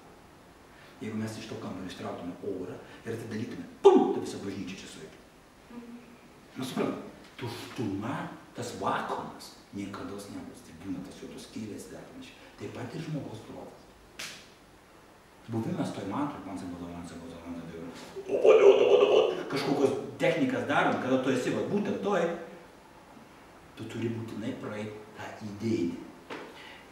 Jeigu mes iš to kambario ištrauktume orą ir atidarytume, pum, tai visa bažnyčia čia suveikia. Mes suprantam, tuštuma, tas vakuumas niekados nebus. Tai būna tas jau tos skylės dar panašiai. Taip pat ir žmogaus protas. Buvimas toj mantroj, kažkokios technikas darant, kada tu esi būtent toj, tu turi būtinai praeiti tą idėją.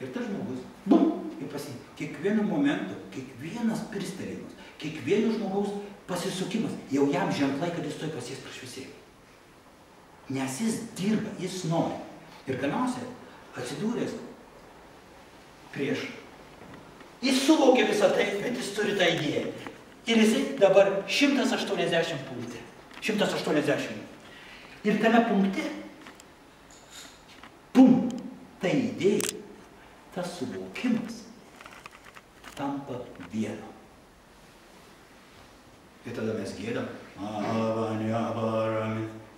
Ir tas žmogus, bum, ir kiekvienu momentu, kiekvienas pristelėjimas, kiekvieno žmogaus pasisukimas, jau jam ženklai, kad jis toj pasies prašviesėjo. Nes jis dirba, jis nori. Ir galiausiai atsidūręs prieš. Jis suvokė visą tai, bet jis turi tą idėją. Ir jisai dabar 180 punkte. 180. Ir tame punkte, pum, ta idėja, tas suvokimas tampa vieno. Ir tada mes gėdam,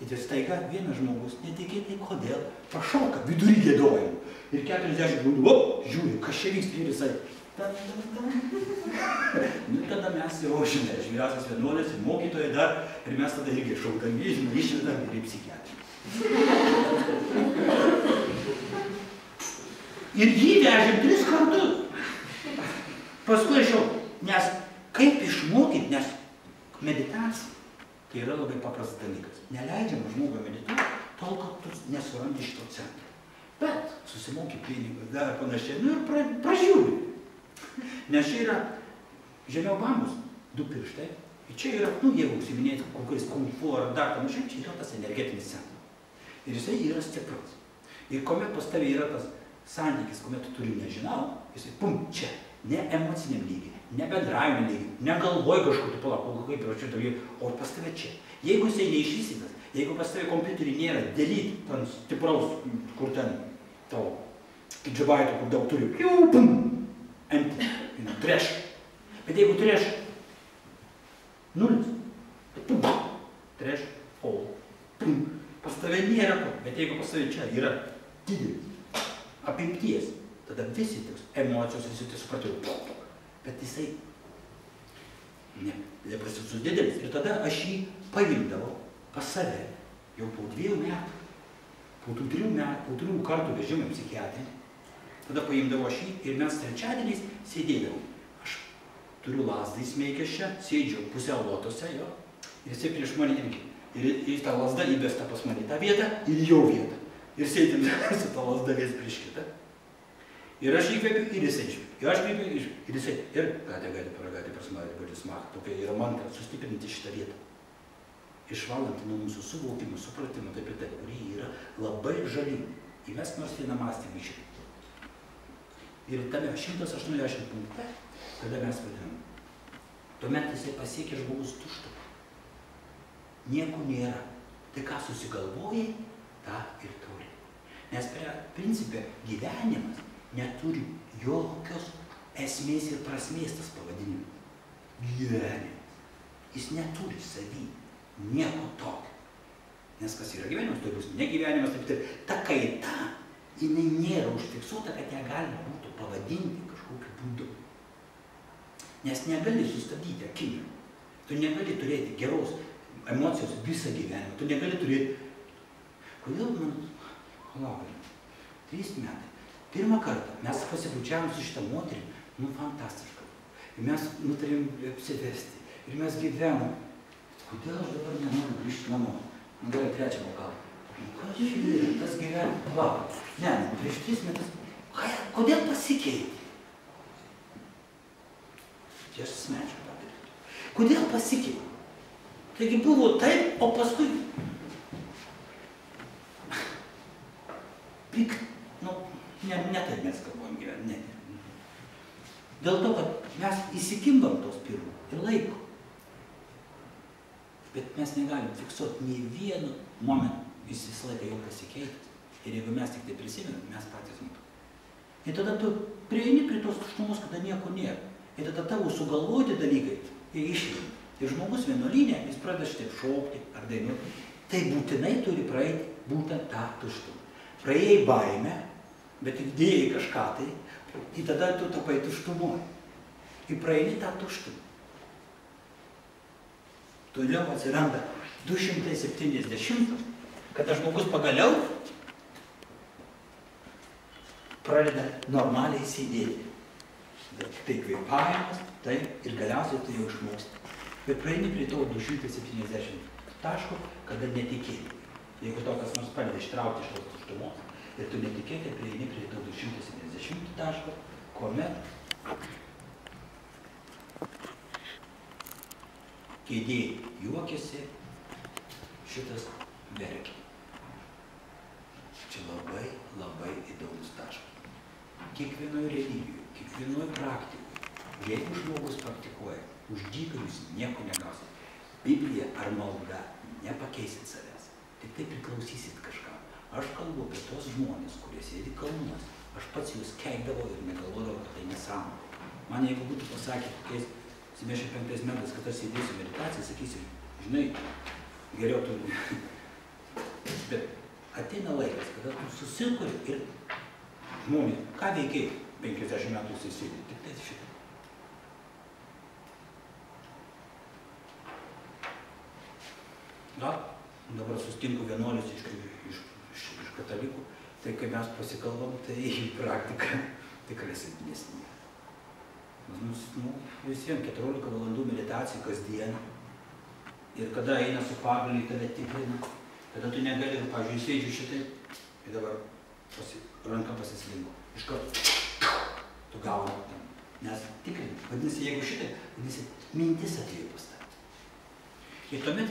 ir staiga vienas žmogus, netikėtai kodėl, pašoka vidury gėdojimų. Ir 40 žmonių, žiūri, kas čia vyksta, ir jisai. Nu, tada mes jau, žinai, vyriausias vienuolis ir mokytojai dar, ir mes tada irgi šaukdami, žinai, išvedam ir į psichiatriją. Ir jį vežėm 3 kartus. Paskui aš jau, nes kaip išmokyti, nes meditacija, tai yra labai paprastas dalykas. Neleidžiama žmogui medituoti, tol, kad tu nesurandi šito centro. Bet susimoki pinigus, dar panašiai, nu ir pražiūri. Nes čia yra žemiau bambus, 2 pirštai. Ir čia yra, nu, jeigu užsiminėti kokiais kung fu ar dar panašiai, čia yra tas energetinis centras. Ir jisai yra stiprus. Ir kuomet pas tavai yra tas santykis, kuomet tu turi nežinau, jisai pum, čia, ne emociniam lygiai, ne bendravimo lygiai, ne galvoj kažkur, palauk, kaip yra čia tavai, o pas tavai čia. Jeigu jisai neišvystytas, jeigu pas tavai kompiuterį nėra delete, ten stipraus, kur ten tavo gigabaitų, kur daug turi, jau, pum, empty, trash. Bet jeigu trash nulis, pum, trash, all, pum, pas tavai nėra ko, bet jeigu pas tavai čia yra didelis, apimties, tada visi tiks emocijos, visi tiks supratau, bet jisai neprasisus didelis. Ir tada aš jį paimdavau pas save jau po 2 metų, po 3 metų, po 3 kartų vežimą į psichiatrinį. Tada paimdavau aš jį ir mes trečiadieniais sėdėdavau. Aš turiu lasdą įsmeigęs čia, sėdžiu pusiau lotose jo, ir jisai prieš mane irgi. Ir tą lasdą įbesta pas mane tą vietą ir jo vietą. Ir sėdim su tą lasdą vies prieš kitą. Ir aš įkvėpiu ir jisai iškvėpiu. Ir aš kreipiu ir jisai. Ir gali paragati prasmarį, gali smagą. Tokia yra mantra, sustiprinti šitą vietą. Išvalant nuo mūsų suvokimų, supratimo, taip ir taip, kurie yra labai žalingi. Įmesk nors vieną mąstymą iš šitą. Ir tame 180 punkte, kada mes vadinam, tuomet jisai pasiekia žmogus tuštumą. Nieko nėra. Tai ką susigalvojai, tą ir turi. Nes principė gyvenimas neturi jokios esmės ir prasmės tas pavadinimas. Gyvenimas. Jis neturi savy nieko tokio. Nes kas yra gyvenimas, tai bus negyvenimas, taip. Ta kaita, jinai nėra užfiksuota, kad ją galima būtų pavadinti kažkokiu būdu. Nes negali sustabdyti akimirką. Tu negali turėti geros emocijos visą gyvenimą. Tu negali turėti... Kodėl man... Palaukime. 3 metai. Pirmą kartą mes pasibučiavom su šitą moterį, nu fantastiška. Ir mes nutarėm apsivesti. Ir mes gyvenom. Kodėl aš dabar nenoriu grįžti namo? Man gali 3 bokalą. Kas čia yra tas gyvenimas? Palauk. Ne, prieš 3 metus. Kodėl pasikeitė? Čia aš asmeniškai padaryti. Kodėl pasikeitė? Taigi buvo taip, o paskui... Ne taip mes kalbam gyventi, ne. Dėl to, kad mes įsikimbam tos pirmų ir laiko. Bet mes negalim fiksuoti nei vienu momentu, jis visą laiką jau pasikeitęs. Ir jeigu mes tik tai prisimenam, mes patys mūtų. Ir tada tu prieini prie tos tuštumos, kada nieko nėra. Ir tada tavo sugalvoti dalykai ir išėjai. Ir žmogus vienuolynė, jis pradeda šitaip šokti ar dainuoti. Tai būtinai turi praeiti būtent tą tuštumą. Praėjai baimę, bet įdėjai kažką tai, ir tada tu tapai tuštumoje. Ir praeini tą tuštumą. Toliau atsiranda 270, kada žmogus pagaliau pradeda normaliai sėdėti. Tai kvėpavimas, tai ir galiausiai tu jau išmoksti. Bet praeini prie to 270 taško, kada netikėti. Jeigu to kas nors padeda ištraukti iš tos tuštumos, ir tu netikėtai prieini prie to 270 taško, kuomet kėdėj juokiasi, šitas verkia. Čia labai, labai įdomus taškas. Kiekvienoje religijoje, kiekvienoje praktikoje, jeigu žmogus praktikuoja, už dyką jūs nieko negausit. Biblija ar malda nepakeisit savęs, tik tai priklausysit kažkam. Aš kalbu apie tos žmonės, kurie sėdi kalnuose. Aš pats jūs keikdavau ir negalvodavau, kad tai nesąmonė. Man jeigu būtų pasakę, kokiais 75 metais, kad aš sėdėsiu meditaciją, sakysiu, žinai, geriau tu... Bet ateina laikas, kada tu susikuri ir žmonės, ką veikiai 50 metų sėdi, tik tai šitą. Gal, dabar sustinku vienuolis iš katalikų, tai kai mes pasikalbam, tai praktika tikrai silpnesnė. Visiems 14 valandų meditacija kasdien. Ir kada eina su pagalį, tada tikrina, tada tu negali, pavyzdžiui, sėdžiu šitai, ir dabar ranka pasislinko. Iš karto tu gauni tam. Nes tikrini. Vadinasi, jeigu šitai, vadinasi, mintis atėjo pas tave. Ir tuomet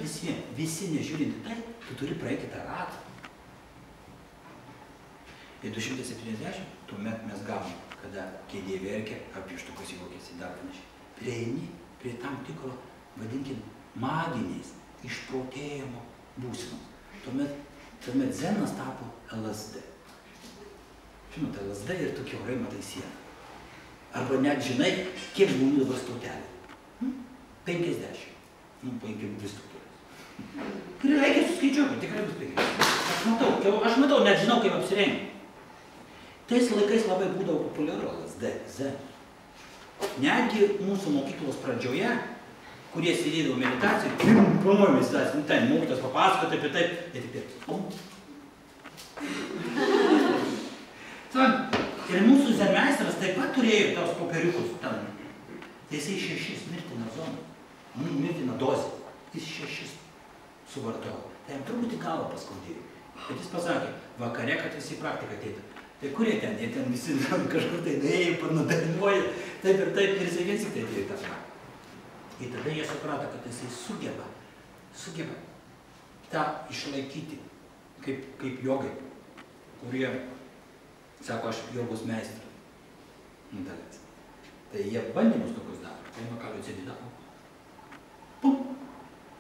visi nežiūrinti tai, tu turi praeiti tą ratą. Tai 270, tuomet mes gavom, kada kėdė verkia, ar pieštukas juokiasi, dar panašiai. Prieini prie tam tikro, vadinkim, maginiais, išprotėjimo būsenos. Tuomet Zenas tapo LSD. Žinote, LSD ir tu kiaurai matai sieną. Arba net žinai, kiek žmonių dabar stotelė. 50. Paimkim 2 struktūras. Ir reikia suskaičiuoti, tikrai bus 50. Aš matau, net žinau, kaip apsirengi. Tais laikais labai būdavo populiaru LSD, Z. Netgi mūsų mokyklos pradžioje, kurie sėdėdavo meditacijai, pirmoji meditacija, ten mokytas papasakoti apie tai, ir ir mūsų zemeistras taip pat turėjo tos popieriukus ten. Tai jisai 6 mirtiną zoną, mirtiną dozę, jis 6 suvartojo. Tai jam truputį galvą paskaudėjo. Bet jis pasakė, vakare, kad visi į praktiką ateitų. Tai kurie ten? Jie ten visi kažkur tai nuėjo, panudainuoja, taip ir taip, ir jisai vien tik tai atėjo į tą praktiką. Ir tada jie suprato, kad jisai sugeba tą išlaikyti, kaip jogai, kurie, sako, aš jogos meistrą. Tai jie bandymus tokius daro, tai nuo kalio atsididavo. Pum!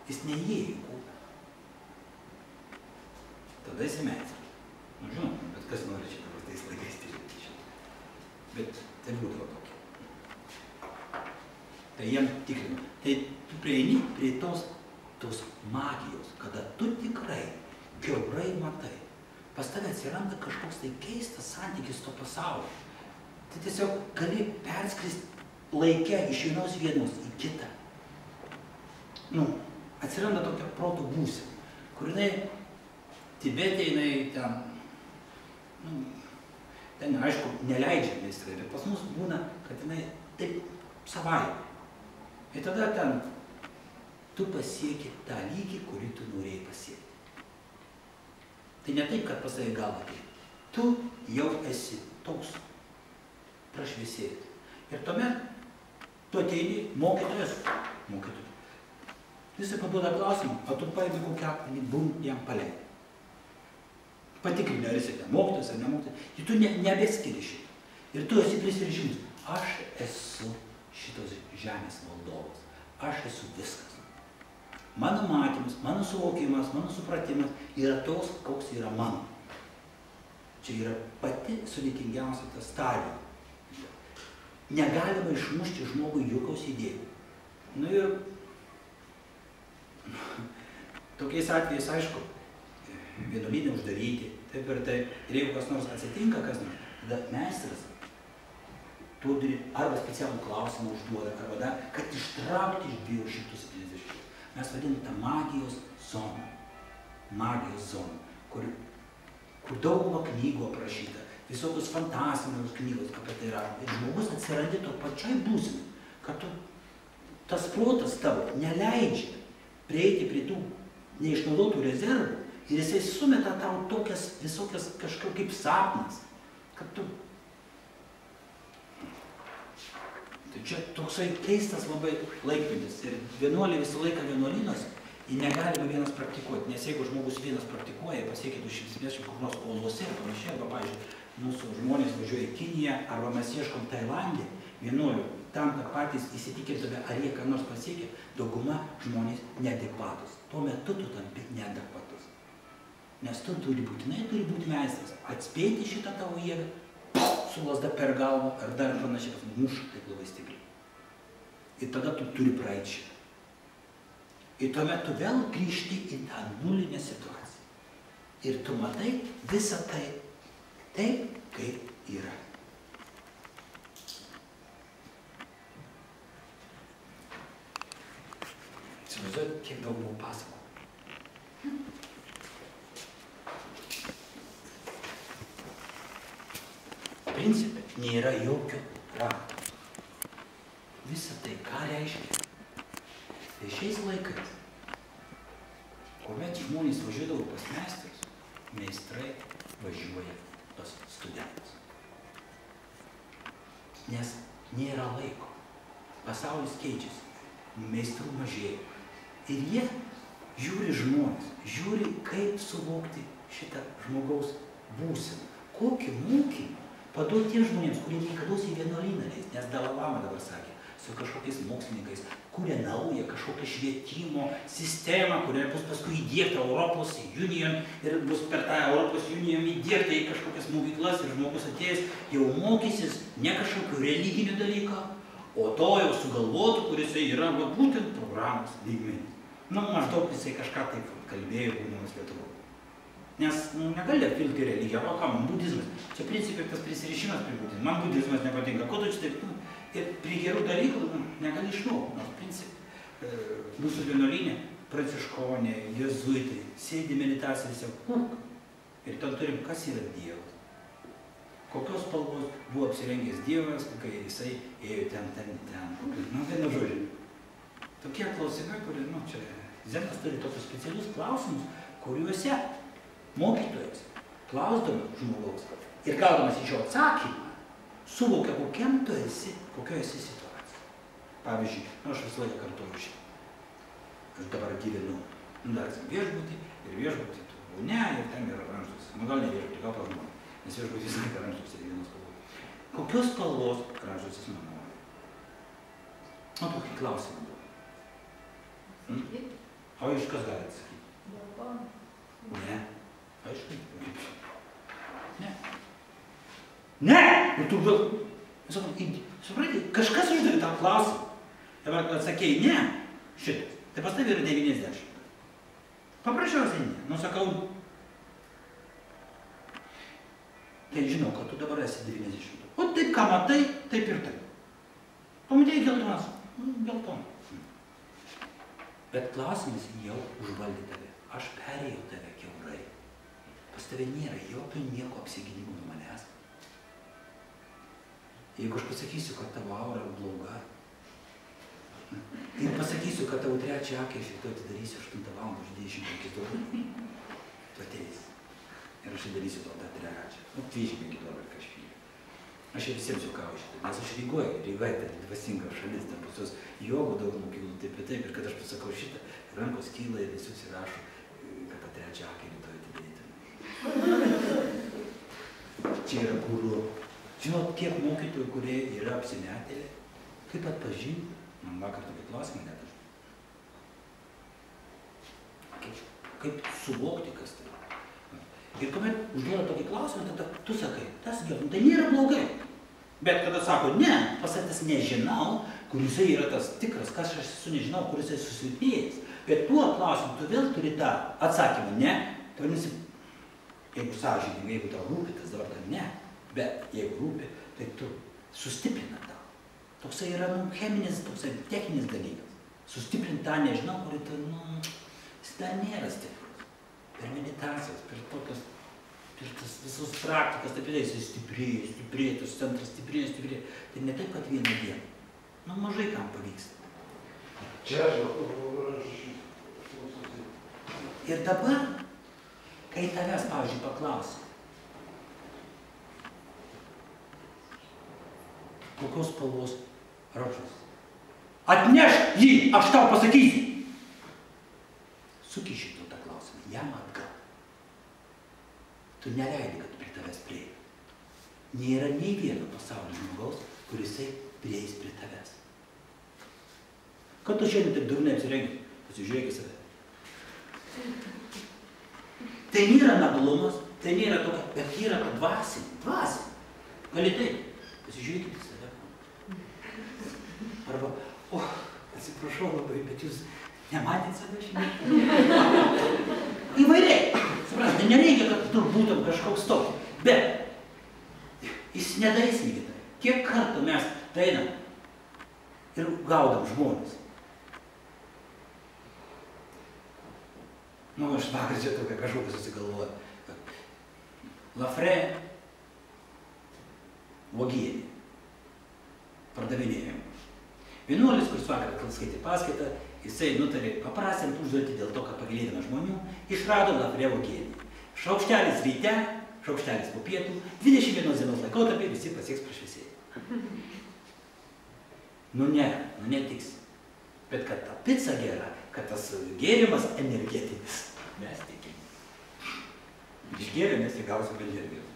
Jis neįėjo į kūną. Tada jis meistras. Nu, žinom, bet kas nori šitą tais laikais tyrinti šitą. Bet tai būdavo tokia. Tai jiem tikrino. Tai tu prieini prie tos magijos, kada tu tikrai kiaurai matai. Pas tave atsiranda kažkoks tai keistas santykis to pasaulio. Tai tiesiog gali perskrist laike iš vienos vietos į kitą. Atsiranda tokia proto būsena, kur jinai Tibete, jinai ten, aišku, neleidžia meistrai, bet pas mus būna, kad jinai taip savai. Ir tada ten tu pasieki tą lygį, kurį tu norėjai pasiekti. Tai ne taip, kad pas tave galva tai. Tu jau esi toks prašviesėjęs. Ir tuomet tu ateini mokytojas. Jisai paduoda klausimą, o tu paimi kokią akmenį, bum, jam paleidi. Patikrini, ar jisai ten mokytojas ar nemokytojas. Ir tu nebeskiri šitą. Ir tu esi prisirišimus. Aš esu šitos žemės valdovas. Aš esu viskas. Mano matymas, mano suvokimas, mano supratimas yra toks, koks yra mano. Čia yra pati sudėtingiausia ta stadija. Negalima išmušti žmogui jokios idėjų. Ir tokiais atvejais, aišku, vienuolynai uždaryti, taip ir taip. Ir jeigu kas nors atsitinka, tada meistras turi arba specialų klausimą užduoda, arba dar, kad ištraukti iš 270. Mes vadinam tą magijos zoną. Magijos zoną, kur dauguma knygų aprašyta, visokios fantastinės knygos apie tai yra. Ir žmogus atsirandi to pačiai būsenai, kad tas protas tavo neleidžia prieiti prie tų neišnaudotų rezervų ir jisai sumeta tau tokias visokias kažkaip kaip sapnas, kad tu... Tai čia toksai keistas labai laikmetis ir vienuoliai visą laiką vienuolynuose ir negalima vienas praktikuoti, nes jeigu žmogus vienas praktikuoja, pasiekia 270 kur nors Olose ir panašiai, arba, pavyzdžiui, mūsų žmonės važiuoja į Kiniją, arba mes ieškom Tailande vienuolių, tam, kad patys įsitikintume, ar jie ką nors pasiekė, dauguma žmonės neadekvatus. Tuo metu tu tampi neadekvatus. Nes tu būtinai turi būti meistras, atspėti šitą tavo jėgą, su lazda per galvą, ar dar panašiai, muša taip labai stipriai. Ir tada tu turi praeiti šitą. Ir tuomet tu vėl grįžti į tą nulinę situaciją. Ir tu matai visą tai taip, kaip yra. Įsivaizduojat, kiek daug buvo pasakų. Principe nėra jokio rakto. Visa tai, ką reiškia? Tai šiais laikais, kuomet žmonės važiuodavo pas meistrus, meistrai važiuoja pas studentus. Nes nėra laiko. Pasaulis keičiasi, meistrų mažėja. Ir jie žiūri žmonės, žiūri, kaip suvokti šitą žmogaus būseną, kokį mokymą paduoti tiems žmonėms, kurie niekada į vienuolyną neis, nes Dalalama dabar sakė, su kažkokiais mokslininkais, kuria naują kažkokią švietimo sistemą, kuria bus paskui įdiegta Europos Union ir bus per tą Europos Union įdiegta į kažkokias mokyklas ir žmogus atėjęs jau mokysis ne kažkokių religinių dalykų, o to jau sugalvotų, kuris yra būtent programos lygmenį. Nu, maždaug jisai kažką taip kalbėjo, būdamas Lietuvoje. Nes negali apvilti religiją, o ką man budizmas? Čia principai tas prisirišimas prie budizmo. Man budizmas nepatinka, ko tu čia taip, ir prie gerų dalykų negali išmokti. Nors principai, mūsų vienuolyne, pranciškonė, jezuitai, sėdi meditacijose, ir ten turim, kas yra Dievas. Kokios spalvos buvo apsirengęs Dievas, kai jisai ėjo ten. Nu, vienu žodžiu. Tokie klausimai, kurie, nu, čia Zenas turi tokius specialius klausimus, kuriuose mokytojas, klausdamas žmogaus ir gaudamas iš jo atsakymą, suvokia, kokioje esi situacija. Pavyzdžiui, aš visą laiką kartuoju šitą. Aš dabar gyvenu, dar viešbutį ir viešbutį ne, ir ten yra rankšluostis. Nu, gal ne viešbutį, gal pas žmonės, nes viešbutį visą laiką rankšluostis yra vienos spalvos. Kokios spalvos rankšluostis man nori? O tokį klausimą buvo. O iš kas gali atsakyti? Ne. Aišku, ne. Ne! Ir tu vėl, supranti, kažkas uždavė tą klausimą. Ir atsakėjai, ne, šitas. Tai pas tavai yra 90. Paprasčiausiai ne. Nu, sakau, tai žinau, kad tu dabar esi 90. O taip, ką matai, taip ir taip. Pamatėjai geltonas, geltonas. Bet klausimas jau užvaldė tave. Aš perėjau tave kiaurai. Pas tave nėra jokio nieko apsigynimo nuo manęs. Jeigu aš pasakysiu, kad tavo aura bloga, ir pasakysiu, kad tavo trečią akį aš to atidarysiu 8 val. 25 dolerių, tu ateisi. Ir aš atidarysiu to tą trečią. Nu, 25 dolerių kažkiek. Aš ir visiems juokauju šitą, nes aš Rygoje, tai dvasinga šalis, ten pas juos jogų daug mokyklų, taip ir taip, ir kad aš pasakau šitą, rankos kyla ir visus įrašo, kad tą trečią akį rytoj atidaryti. Čia yra guru. Žinot, kiek mokytojų, kurie yra apsimetėlė, kaip atpažinti, man vakar tokį klausimą net aš. Kaip suvokti, kas tai. Ir kuomet užduoda tokį klausimą, tada tu sakai, tas gerai, tai nėra blogai. Bet kada sako, ne, pasakęs nežinau, kur jisai yra tas tikras, kas aš esu nežinau, kur jisai susilpėjęs. Bet tuo klausimu tu vėl turi tą atsakymą, ne. Tai vadinasi, jeigu sąžiningai, jeigu tau rūpi, tas dabar tai ne. Bet jeigu rūpi, tai tu sustiprina tą. Toksai yra cheminis, toksai techninis dalykas. Sustiprinti tą nežinau, kur tai, jis dar nėra stiprus. Per meditacijas, per tokias, per tas visus praktikas, taip jisai stiprėja, tas centras stiprėja. Tai ne taip, kad vieną dieną. Nu, mažai kam pavyksta. Čia Ir dabar, kai tavęs, pavyzdžiui, paklausia, kokios spalvos rašas. Atnešk jį, aš tau pasakysiu. Sukiši tu tą klausimą, jam atgal. Tu neleidi, kad prie tavęs prieina. Nėra nei vieno pasaulio žmogaus, kurisai prieis prie tavęs. Kad tu šiandien taip durnai apsirengi, pasižiūrėk į save. Tai nėra naglumas, tai nėra tokia, bet yra dvasinė. Gali taip, pasižiūrėkite į save. Arba, atsiprašau labai, bet jūs nematėt save šiandien? Įvairiai. Suprantate, nereikia, kad tu būtum kažkoks toks. Bet jis nedarys lygiai. Kiek kartų mes einam ir gaudam žmonės. Nu, aš vakar čia tokia kažkokia susigalvoju. Lafre uogienė. Pardavinėjom. Vienuolis, kuris vakar skaitė paskaitą, jisai nutarė paprastinti užduotį dėl to, kad pagailėdamas žmonių, išrado Lafre uogienį. Šaukštelis ryte, šaukštelis po pietų, 21 dienos laikotarpį visi pasieks prašviesėjimą. Nu netiks. Bet kad ta pica gera, kad tas gėrimas energetinis, mes tikim. Išgėrė, mes įgausim energijos.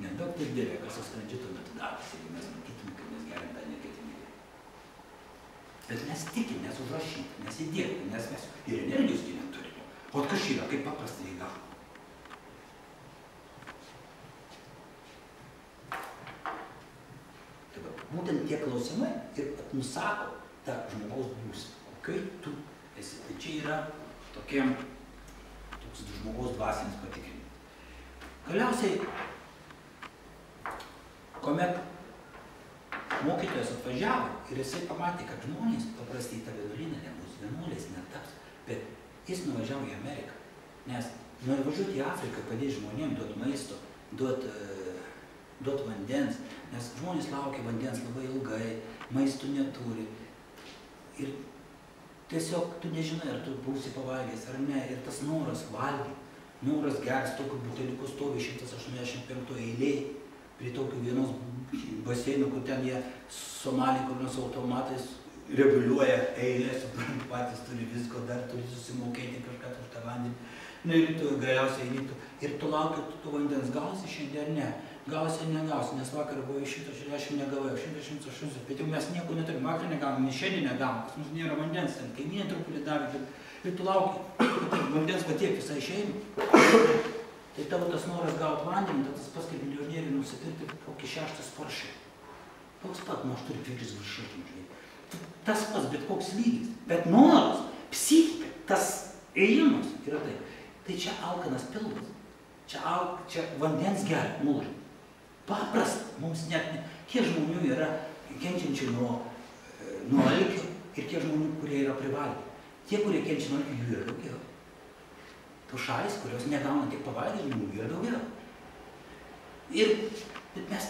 Nedaug taip dėlė, kas susklandžiu tuo metu darosi, jeigu mes matytume, kaip mes geriam tą energetinį vėją. Bet mes tikim, nes užrašyti, nes įdėkti, nes mes ir energijos gi neturime. O kas yra, kaip paprastai įgauna. Būtent tie klausimai ir nusako tą žmogaus būseną. Kaip tu esi. Tai čia yra toks žmogaus dvasinis patikrinimas. Galiausiai, kuomet mokytojas atvažiavo ir jisai pamatė, kad žmonės paprastai į tą vienuolyną nebus, vienuoliais netaps, bet jis nuvažiavo į Ameriką. Nes nuvažiuoti į Afriką, padėti žmonėms, duoti maisto, duoti vandens, nes žmonės laukia vandens labai ilgai, maistų neturi. Ir tiesiog tu nežinai, ar tu būsi pavalgęs ar ne. Ir tas noras valgyti, noras geras, tokių buteliukų stovi 185 eilėj, prie tokių vienos baseinų, kur ten jie Somalį, kur nors automatais reguliuoja eilės, patys turi visko, dar turi susimokėti kažką už tą vandenį. Na ir tu galiausiai eini, ir tu lauki, tu vandens gausi šiandien, ne. Gausi ir negausi, nes vakar buvo 160 negavau, 180, bet jau mes nieko neturim, vakar negavom, nes šiandien negavom, pas mus nėra vandens, ten kaimynė truputį davė, ir tu lauki, vandens patiek visai šeimai. Tai tavo tas noras gauti vandenį, tas pas kaip milijonieriui nusipirkti kokį 6 Porsche. Toks pat, nu aš turiu 5 viršutinių, žinai. Tas pas, bet koks lygis. Bet noras, psichika, tas ėjimas yra taip. Tai čia alkanas pilvas, čia vandens geria, nuožai. Paprasta, mums net ne. Kiek žmonių yra kenčiančių nuo alkio ir kiek žmonių, kurie yra privalgę. Tie, kurie kenčia nuo alkio, jų yra daugiau. Tu šalis, kurios negauna tiek pavalgę žmonių, jų yra daugiau. Bet mes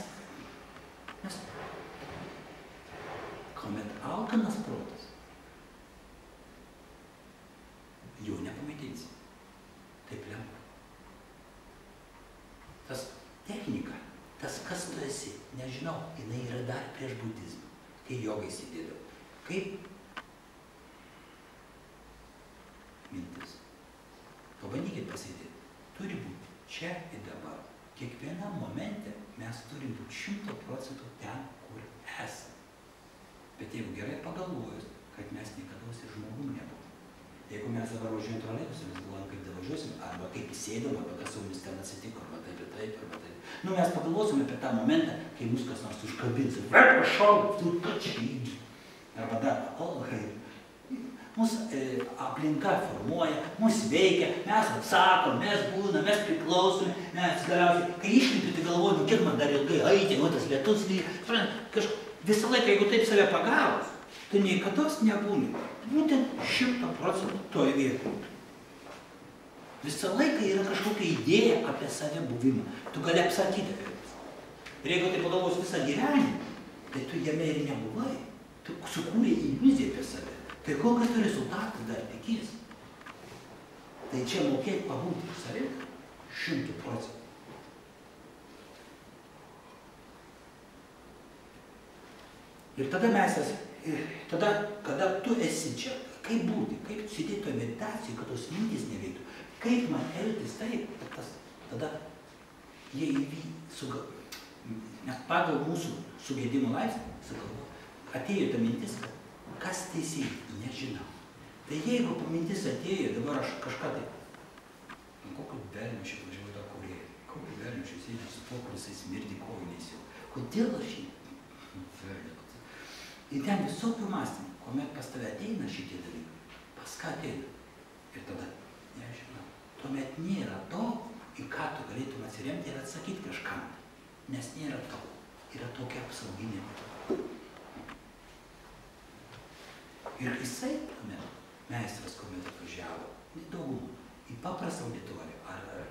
kuomet alkanas protas, jau nepamaitinsi. Taip lengva. Tas technika, tas kas tu esi, nežinau, jinai yra dar prieš budizmą, kai jogai sėdėdavo. Kaip mintis. Pabandykit pasėdėti. Turi būti čia ir dabar. Kiekvienam momente mes turim būti 100% ten, kur esame. Bet jeigu gerai pagalvojus, kad mes niekada ir žmogum nebūtum. Jeigu mes dabar važiuojam troleibusą, mes galvojam, kaip davažiuosim, arba kaip įsėdom, arba kas su mumis ten atsitiko, arba taip, arba taip. Nu, mes pagalvosim apie tą momentą, kai mus kas nors užkabins ir prašau, tu čia įdži. Arba dar, mūsų aplinka formuoja, mūsų veikia, mes atsakom, mes būnam, mes priklausome, mes galiausiai, kai išlipi, tai galvoju, kiek man dar ilgai eiti, o tas lietus lygiai. Visą laiką, jeigu taip save pagavus, tu niekados nebūni. Būtent 100% toje vietoje. Visą laiką yra kažkokia idėja apie save buvimą. Tu gali apsakyti apie visą. Ir jeigu tai pagalvos visą gyvenimą, tai tu jame ir nebuvai. Tu sukūrė iliuziją apie save. Tai kokias tu rezultatas dar tikės? Tai čia mokėti pabūti savim 100%. Ir tada kada tu esi čia, kaip būti, kaip sėdėti toje meditacijoje, kad tos mintys neveiktų, kaip man elgtis taip, tada jie nes pagal mūsų sugėdimo laipsnį, sugalvo, atėjo ta mintis, kad kas teisingai, nežinau. Tai jeigu mintis atėjo, dabar aš kažką taip, kokio velnio šiaip važiuoju tą kūrėją, kokio velnio šiaip sėdė su to, kuris smirdi kojiniais jau. Kodėl aš jį? Ir ten visokių mąstymų, kuomet pas tave ateina šitie dalykai, pas ką ateina. Ir tada, nežinau, tuomet nėra to, į ką tu galėtum atsiremti ir atsakyti kažkam. Nes nėra to. Yra tokia apsauginė. Ir jisai, meistras, kuomet atvažiavo, nedaugumą, į paprastą auditoriją. Ar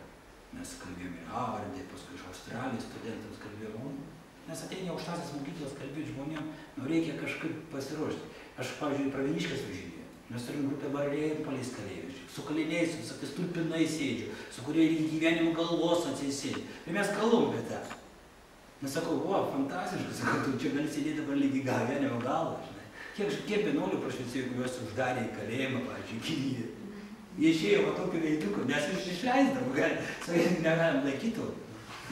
mes kalbėjome ir Havardė, paskui iš Australijos studentams kalbėjome. Nes ateina aukštasias mokyklas kalbėti žmonėm, reikia kažkaip pasiruošti. Aš, pavyzdžiui, Pravieniškes važinėjau. Mes turim grupę Marijampolės kareivių. Su kaliniais, su tokiais tulpinais sėdžiu, su kurie gyvenimo galvos atsisėdžiu. Ir mes kalbam apie tą. Nes sakau, fantastiškai, sakau, tu čia gali sėdėti dabar lygiai gyvenimo galvą. Kiek vienuolių prašvicėjų, kuriuos uždarė į kalėjimą, pavyzdžiui, Kiniją. Jie išėjo va tokiu veiduku, mes iš išleisdavau, negalim laikyti.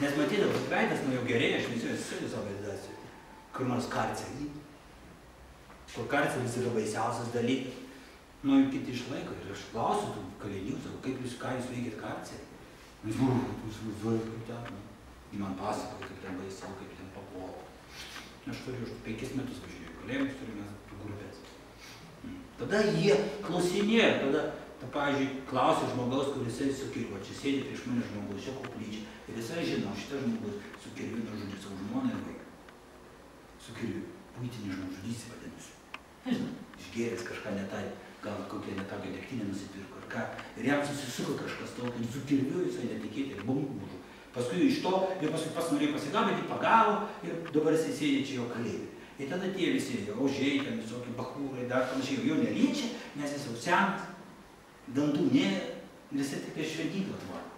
Nes matydavau, kad veidas nuo jau gerėja, aš visų savo vaizdaciją. Kur nors karcelį. Kur karcelis yra baisiausias dalykas. Nu, jau kiti išlaiko ir aš klausiu tų kalinių, sakau, kaip jūs, ką jūs veikėt karcelį? Jūs vaizduoju, kaip ten. Jį man pasakoja, kaip ten baisiau, kaip ten papuola. Aš turiu už 5 metus važiuoju kalėjimus, turime tų grupės. Tada jie klausinėjo, tada, pavyzdžiui, klausė žmogaus, kuris su kirviu, čia sėdė prieš mane žmogus, čia koplyčia. Ir visai žinau, šitas žmogus su kirviu nužudė savo žmoną ir vaiką. Su kirviu. Buitinį žmogžudystę vadinasi. Nežinau, išgėręs kažką ne tai, gal kokią ne tokią degtinę nusipirko ar ką. Ir jam susisuko kažkas tokio, su kirviu jisai netikėtai ir bum. Paskui iš to, ir paskui pas norėjo pasigabinti, pagavo ir dabar jisai sėdė čia jo kalėjime. Ir tada tie visi ožiai, ten visokie bachūrai, dar panašiai, jo neliečia, nes jis jau senas, dantų nėra, ir jisai tik šventyklą tvaro.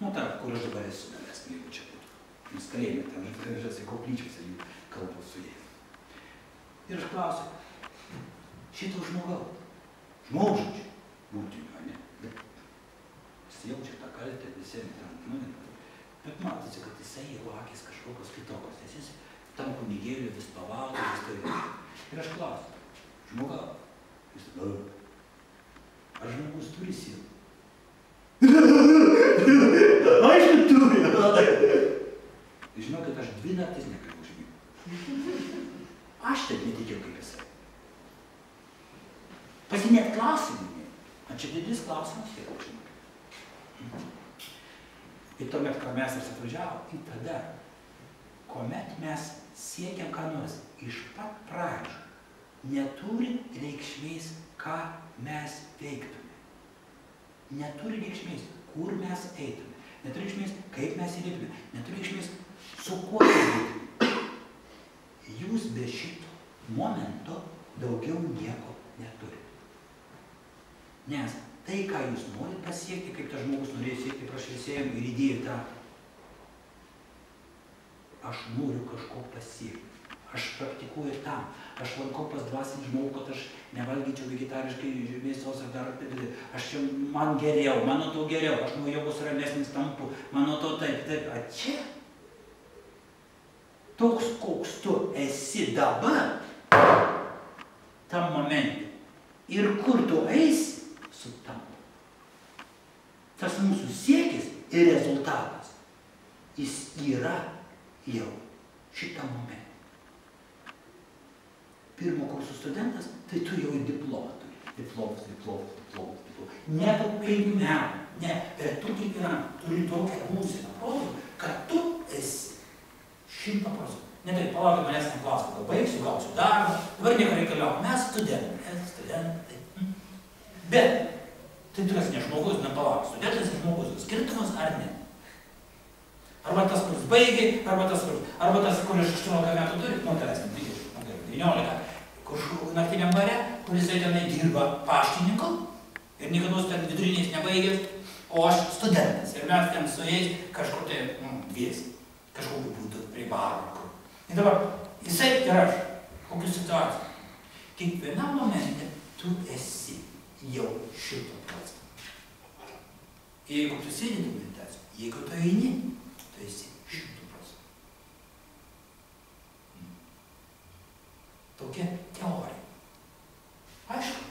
Nu, ta, kur aš dabar esu, nes jeigu čia būtų. Nes kalėjime, ten aš esu koplyčiose, jų kalbu su jais. Ir aš klausiu, šito žmogžudžių būtinių, ne? Bet jis jaučia tą kaltę visiems ten, nu, bet matosi, kad jisai jau akis kažkokios kitokios, nes jis tam kunigėliu vis pavalgo, vis tai. Ir aš klausiu, jis ar žmogus turi sielą? Aišku, turi! Žinokit, aš 2 naktis negaliu užmigti. Aš taip netikėjau kaip jisai. Pasi net klausimai. Čia didis klausimas yra užmigti. Ir tuomet, ką mes atvažiavom, į tada, kuomet mes siekiam ką nors iš pat pradžių, neturi reikšmės, ką mes veiktume. Neturi reikšmės, kur mes eitume. Neturi reikšmės, kaip mes įveiktume. Neturi reikšmės, su kuo įveiktume. Jūs be šito momento daugiau nieko neturite. Nes tai, ką jūs norite pasiekti, kaip tas žmogus norėjo siekti prašviesėjimą ir įdėjo tą, aš noriu kažko pasiekti. Aš praktikuoju tam. Aš lankau pas dvasinį žmogų, kad aš nevalgyčiau vegetariškai mėsos ar dar taip. Aš čia, man geriau, mano to geriau, aš nuo jo bus ramesnis tampu, mano to taip, taip. A čia, toks, koks tu esi dabar, tam momente, ir kur tu eisi, sutampa. Tas mūsų siekis ir rezultatas, jis yra jau šitą momentą. Pirmo kurso studentas, tai tu jau diplomą turi. Diplomas. Ne po 5 metų, ne, bet tu kiekvienam turi tokią mūsiką protų, kad tu esi 100%. Ne taip, palaukit manęs neklausti, gal baigsiu, gausiu darbą, dabar nieko reikaliau. Mes studentai. Bet tai turės ne žmogus, nepalauk. Studentas ir žmogus. Skirtumas ar ne? Arba tas, kuris baigė, arba tas, kuris 18 metų turi, nu, tavęs 19, kur naktiniam bare, kuris tenai dirba paštininku ir niekados ten viduriniais nebaigęs, o aš studentas. Ir mes ten su jais kažkur tai, dviesi, kažkokiu būdu prie baro. Ir dabar, jisai ir aš, kokių situacijų. Kiekvienam momente tu esi jau 100%. Jeigu tu sėdi meditacijų, jeigu tu eini, tu esi 100%. Tokia teorija. Aišku,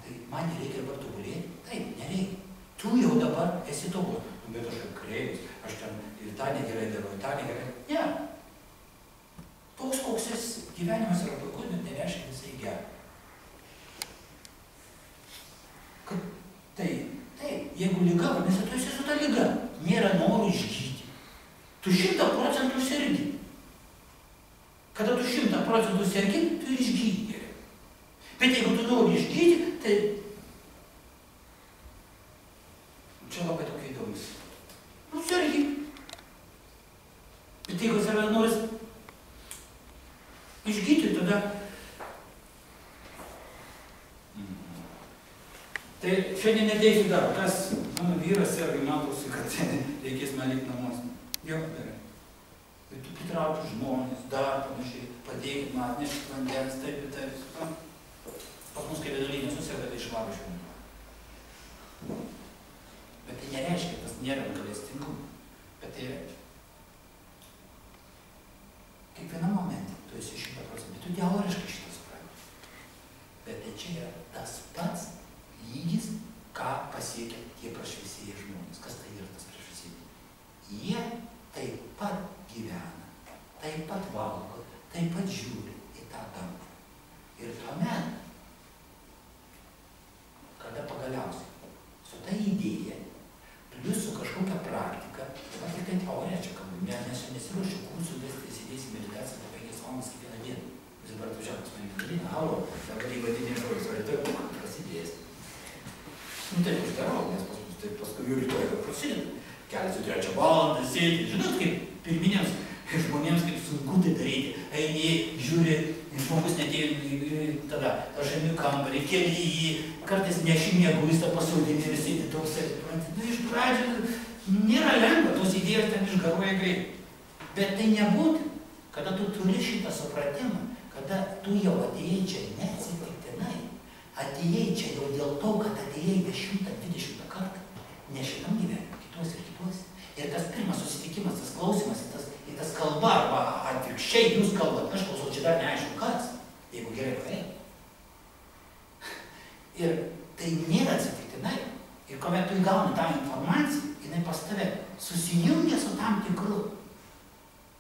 tai man nereikia dabar tobulėti. Taip, nereikia. Tu jau dabar esi tobulas. Bet aš kreivus, aš ten ir tą negerai darau, ir tą negerai. Ne. Toks, koks esi. Gyvenimas yra puikus, bet nereiškia visai gerai. Taip, jeigu lyga, vadinasi, tu esi su ta lyga. Nėra noro išgydyti. Tu 100% sergi. Kada tu 100% sergi, tu ir išgydyti geriau. Bet jeigu tu nori išgydyti, tai čia labai tokia įdomus. Nu, sergi. Bet jeigu save noris išgydyti, tada tai šiandien neteisiu dar, tas mano vyras serga, matosi, kad reikės man likti namuose. Jo, gerai. Tai tu pritraukiu žmonės, dar panašiai, padėkit man, atneškit vandens, taip ir taip. Pas mus kaip vidulinė susirga, tai išvaro iš vandens. Bet tai nereiškia, tas nėra galestingumą. Bet tai čia yra tas pats lygis, ką pasiekia tie prašviesieji žmonės. Kas tai yra tas prašviesieji? Jie taip pat gyvena, taip pat valgo, taip pat žiūri į tą dangų. Ir tuomet, kada pagaliausiai su ta idėja, plius su kažkokia praktika, dabar tik tai teorija čia kalbu, nes nesiruošiu kursų vesti, sėdėsi meditaciją po 5 valandas kiekvieną dieną. Jūs dabar atvažiavot pas mane Vidalina, halo, dabar įvadinė žodis, o rytoj prasidės. Nu taip uždarau, nes pas mus taip paskui jau rytoj prasideda. Keliasi 3 valandą, sėdi, žinot, kaip pirminiams žmonėms, kaip sunku tai daryti. Eini, žiūri, žmogus netėjo tada, žemi kambarį, keli jį, kartais neši mieguistą pasodinį ir sėdi toksai. Nu, iš pradžių nėra lengva, tos idėjos ten išgaruoja greit. Bet tai nebūtų, kada tu turi šitą supratimą, kada tu jau atėjai čia neatsitiktinai, atėjai čia jau dėl to, kad atėjai 10-20 kartą, ne šitam gyvenime, kitos ir kitos. Ir tas pirmas susitikimas, tas klausimas, tas kalba, arba atvirkščiai jūs kalbat, aš klausau, čia dar neaišku kas, jeigu gerai paveikti. Ir tai nėra atsitiktinai. Ir kuomet tu įgauni tą informaciją, jinai pas tave susijungia su tam tikru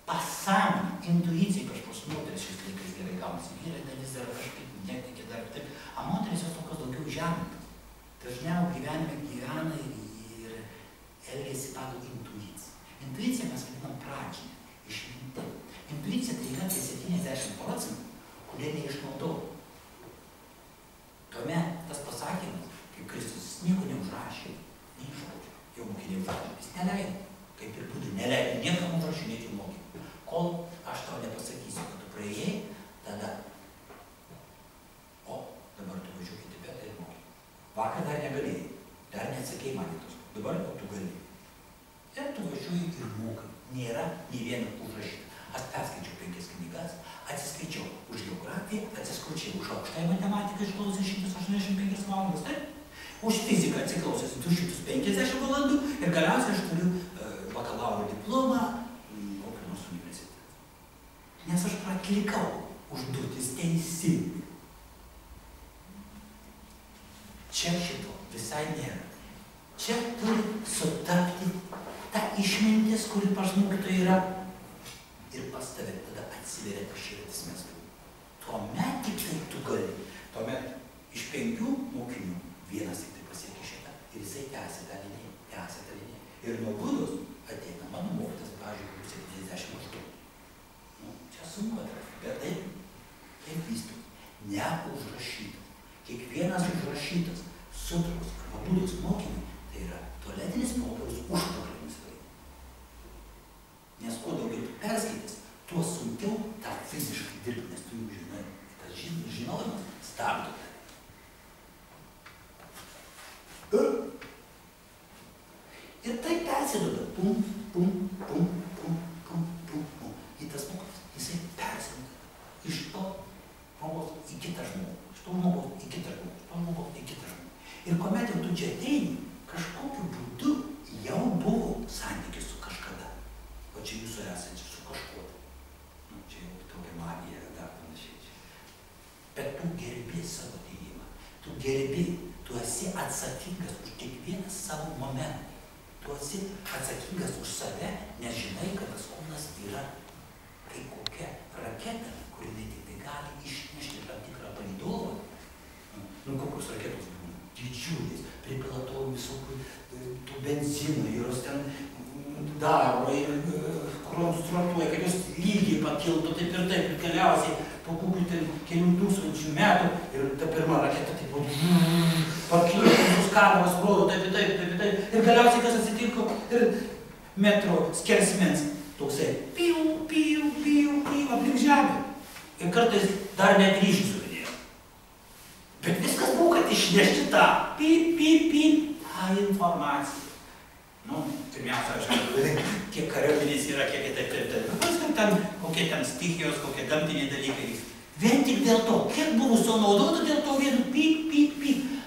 pasąmonė, intuicija, ypač pas moteris šiais laikais gerai gaunasi, vyrai dalis dar kažkaip netiki dar taip, o moteris jos tokios daugiau žemintas. Dažniau gyvenime gyvena ir elgiasi pagal intuiciją. Intuiciją mes vadinam pradžinę, išmintį. Intuicija tai yra tai 70%, kurie neišnaudoja. Tuomet tas pasakymas, kaip Kristus, jis nieko neužrašė, nei žodžių, jau mokiniai užrašė, jis neleido, kaip ir būdų, neleido niekam užrašinėti mokinių. Kol aš tau nepasakysiu, kad tu praėjai, tada, o, dabar tu važiuok į Tibetą ir mokai. Vakar dar negalėjai, dar neatsakėjai man į tos, dabar tu gali. Ir tu važiuoji ir mokai, nėra nei vieno užrašyta. Aš perskaičiau 5 knygas, atsiskaičiau už geografiją, atsiskaičiau už aukštąją matematiką, išklausęs 185 valandas, taip? Už fiziką atsiklausęs 250 valandų ir galiausiai aš turiu bakalauro diplomą kokio nors universitetą. Nes aš praklikau užduotis teisingai. Čia šito visai nėra. Čia turi sutapti ta išmintis, kuri pas mokytojai yra. Ir pas tave tada atsiveria ta širdis mes. Tuomet tik tai tu gali. Tuomet iš 5 mokinių vienas tik tai pasiekia šitą ir jisai tęsia tą liniją. Ir nuo Budos ateina mano mokytas, pavyzdžiui, 78. Nu, čia sunku atrasti, bet taip vystų. Neužrašytas. Kiekvienas užrašytas sutros arba Budos mokymai tai yra tualetinis popierius užpakalinis vaikas. Nes kuo daugiau tu perskaitęs, tuo sunkiau tą fiziškai dirbti, nes tu jau žinai. Tas žinojimas stabdo tai. Ir tai persiduoda. Pum, pum, pum, pum, pum, pum, pum. Ir tas mokymas, jisai persiduoda iš to žmogaus į kitą žmogų, iš to žmogaus į kitą žmogų, iš to žmogaus į kitą žmogų. Ir kuomet jau tu čia ateini, kažkokiu būdu jau buvo santykis su kažkada. O čia jūsų esančių su kažkuo. Nu, čia jau tokia magija dar panašiai čia. Bet tu gerbi savo tėjimą. Tu gerbi, tu esi atsakingas už kiekvieną savo momentą. Tu esi atsakingas už save, nes žinai, kad tas kūnas yra kaip kokia raketa, kuri tik tai gali išnešti tam tikrą palydovą. Nu, kokios raketos būna? Didžiulis, pripila to visokių tų benzinų, ir jos ten daro ir konstruotuoja, kad jos lygiai pakiltų taip ir taip, ir galiausiai po kokių kelių tūkstančių metų ir ta pirma raketa taip pakilo, visus kameras rodo, taip, ir galiausiai kas atsitiko ir metro skersmens toksai piu, aplink žemę. Ir kartais dar net ryšį suvedėjo. Bet viskas buvo, kad išnešti tą tą informaciją. Nu, pirmiausia, aišku, kiek kariuomenės yra, kiek taip. Paskui ten, kokie ten stichijos, kokie gamtiniai dalykai. Vien tik dėl to, kiek buvo sunaudota dėl to vienu pip.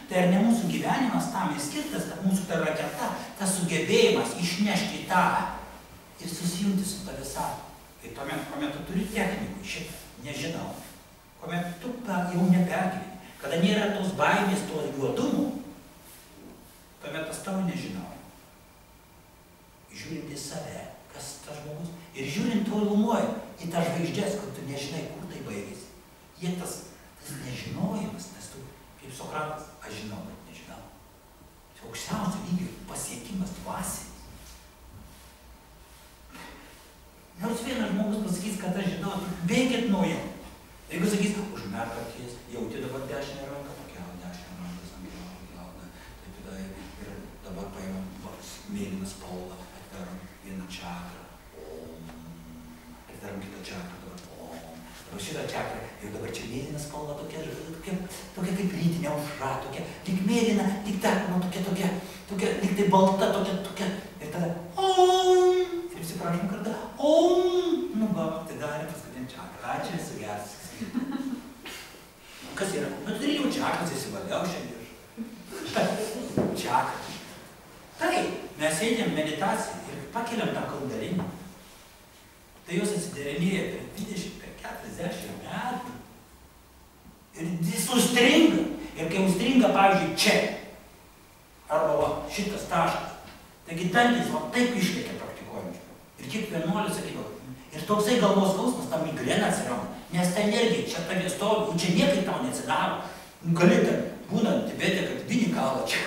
Tai ar ne mūsų gyvenimas tam ir skirtas, kad mūsų ta raketa, tas sugebėjimas išnešti tą ir susijungti su ta visata. Tai tuomet, kuomet tu turi technikų, šitą, nežinau, kuomet tu jau nepergyveni, kada nėra tos baimės, to juodumo, tuomet tas tavo nežinau. Žiūrint į save, kas tas žmogus, ir žiūrint tolumoje į tą žvaigždės, kad tu nežinai, kur tai baigėsi. Jie tas nežinojimas, nes tu, kaip Sokratas, aš žinau, bet nežinau. Tai aukščiausio lygio pasiekimas dvasinis. Nors vienas žmogus pasakys, kad aš žinau, bėgit nuo jo. Jeigu sakys, užmerk akis, jauti dabar dešinę ranką, pakelk dešinę ranką, pakelk, taip tada ir dabar paimam mėlyną spalvą, atveram vieną čakrą, atveram kitą čakrą, dabar dabar šitą čakrą ir dabar čia mėlyna spalva, tokia kaip rytinė aušra, tokia lyg mėlyna, lyg tekma, tokia lyg tai balta, tokia ir tada ir visi prašom kartą, nu va, tai darė paskutinį čakrą, ačiū, esu geras. Kas yra? Nu, tai jau čakras įsivaliau šiandien. Čakras. Taip, mes sėdėm meditaciją ir pakeliam tą kaldarinį. Tai jos atsidarinėja per 20, per 40 metų. Ir jis užstringa. Ir kai užstringa, pavyzdžiui, čia. Arba va, šitas taškas. Taigi dantis va taip išlėkia praktikuojančių. Ir kiek vienuolių sakydavo. Ir toksai galvos skausmas, ta migrena atsiranda. Nes ta energija, čia tavė stovi, čia niekai tau neatsidaro. Gali ten, būnant Tibete, kad vinį kalą čia.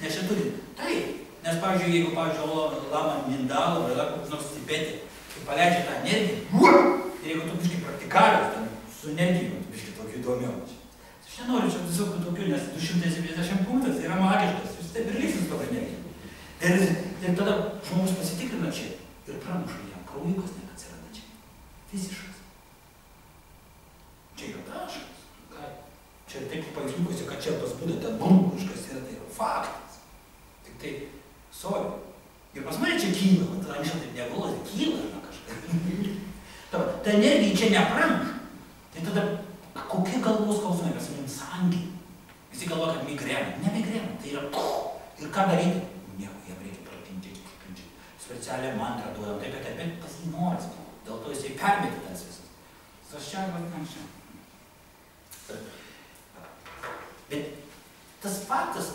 Nes čia turi. Taip. Nes, pavyzdžiui, jeigu, pavyzdžiui, lama Mindalo, arba koks nors Tibete, tai paleidžia tą energiją. Ir jeigu tu biškai praktikavęs, ten su energijom, tu biškai tokių įdomiau. Aš nenoriu čia visokių tokių, nes 270 punktas yra magiškas. Jūs taip ir lysis to energiją. Ir tada žmogus pasitikrina čia ir pramuša jam. Kraujukas neatsiranda čia. Fiziškas. Čia yra taškas. Čia taip paveiksliukusi, kad čia pas būda ten kažkas yra, tai yra faktas. Tik tai, sorry. Ir pas mane čia kyla, tada anksčiau taip nebuvo, tai kyla kažkas. Ta energija čia nepramuša. Tai tada, kokie galvos skausmai, mes sakysim, sangiai. Visi galvoja, kad migrena. Ne migrena, tai yra ir ką daryti? Nieko, jam reikia pratinti. Specialią mantrą duodam, bet pas jį noras. Dėl to jisai permeti tas visas. Aš čia anksčiau. Bet tas faktas,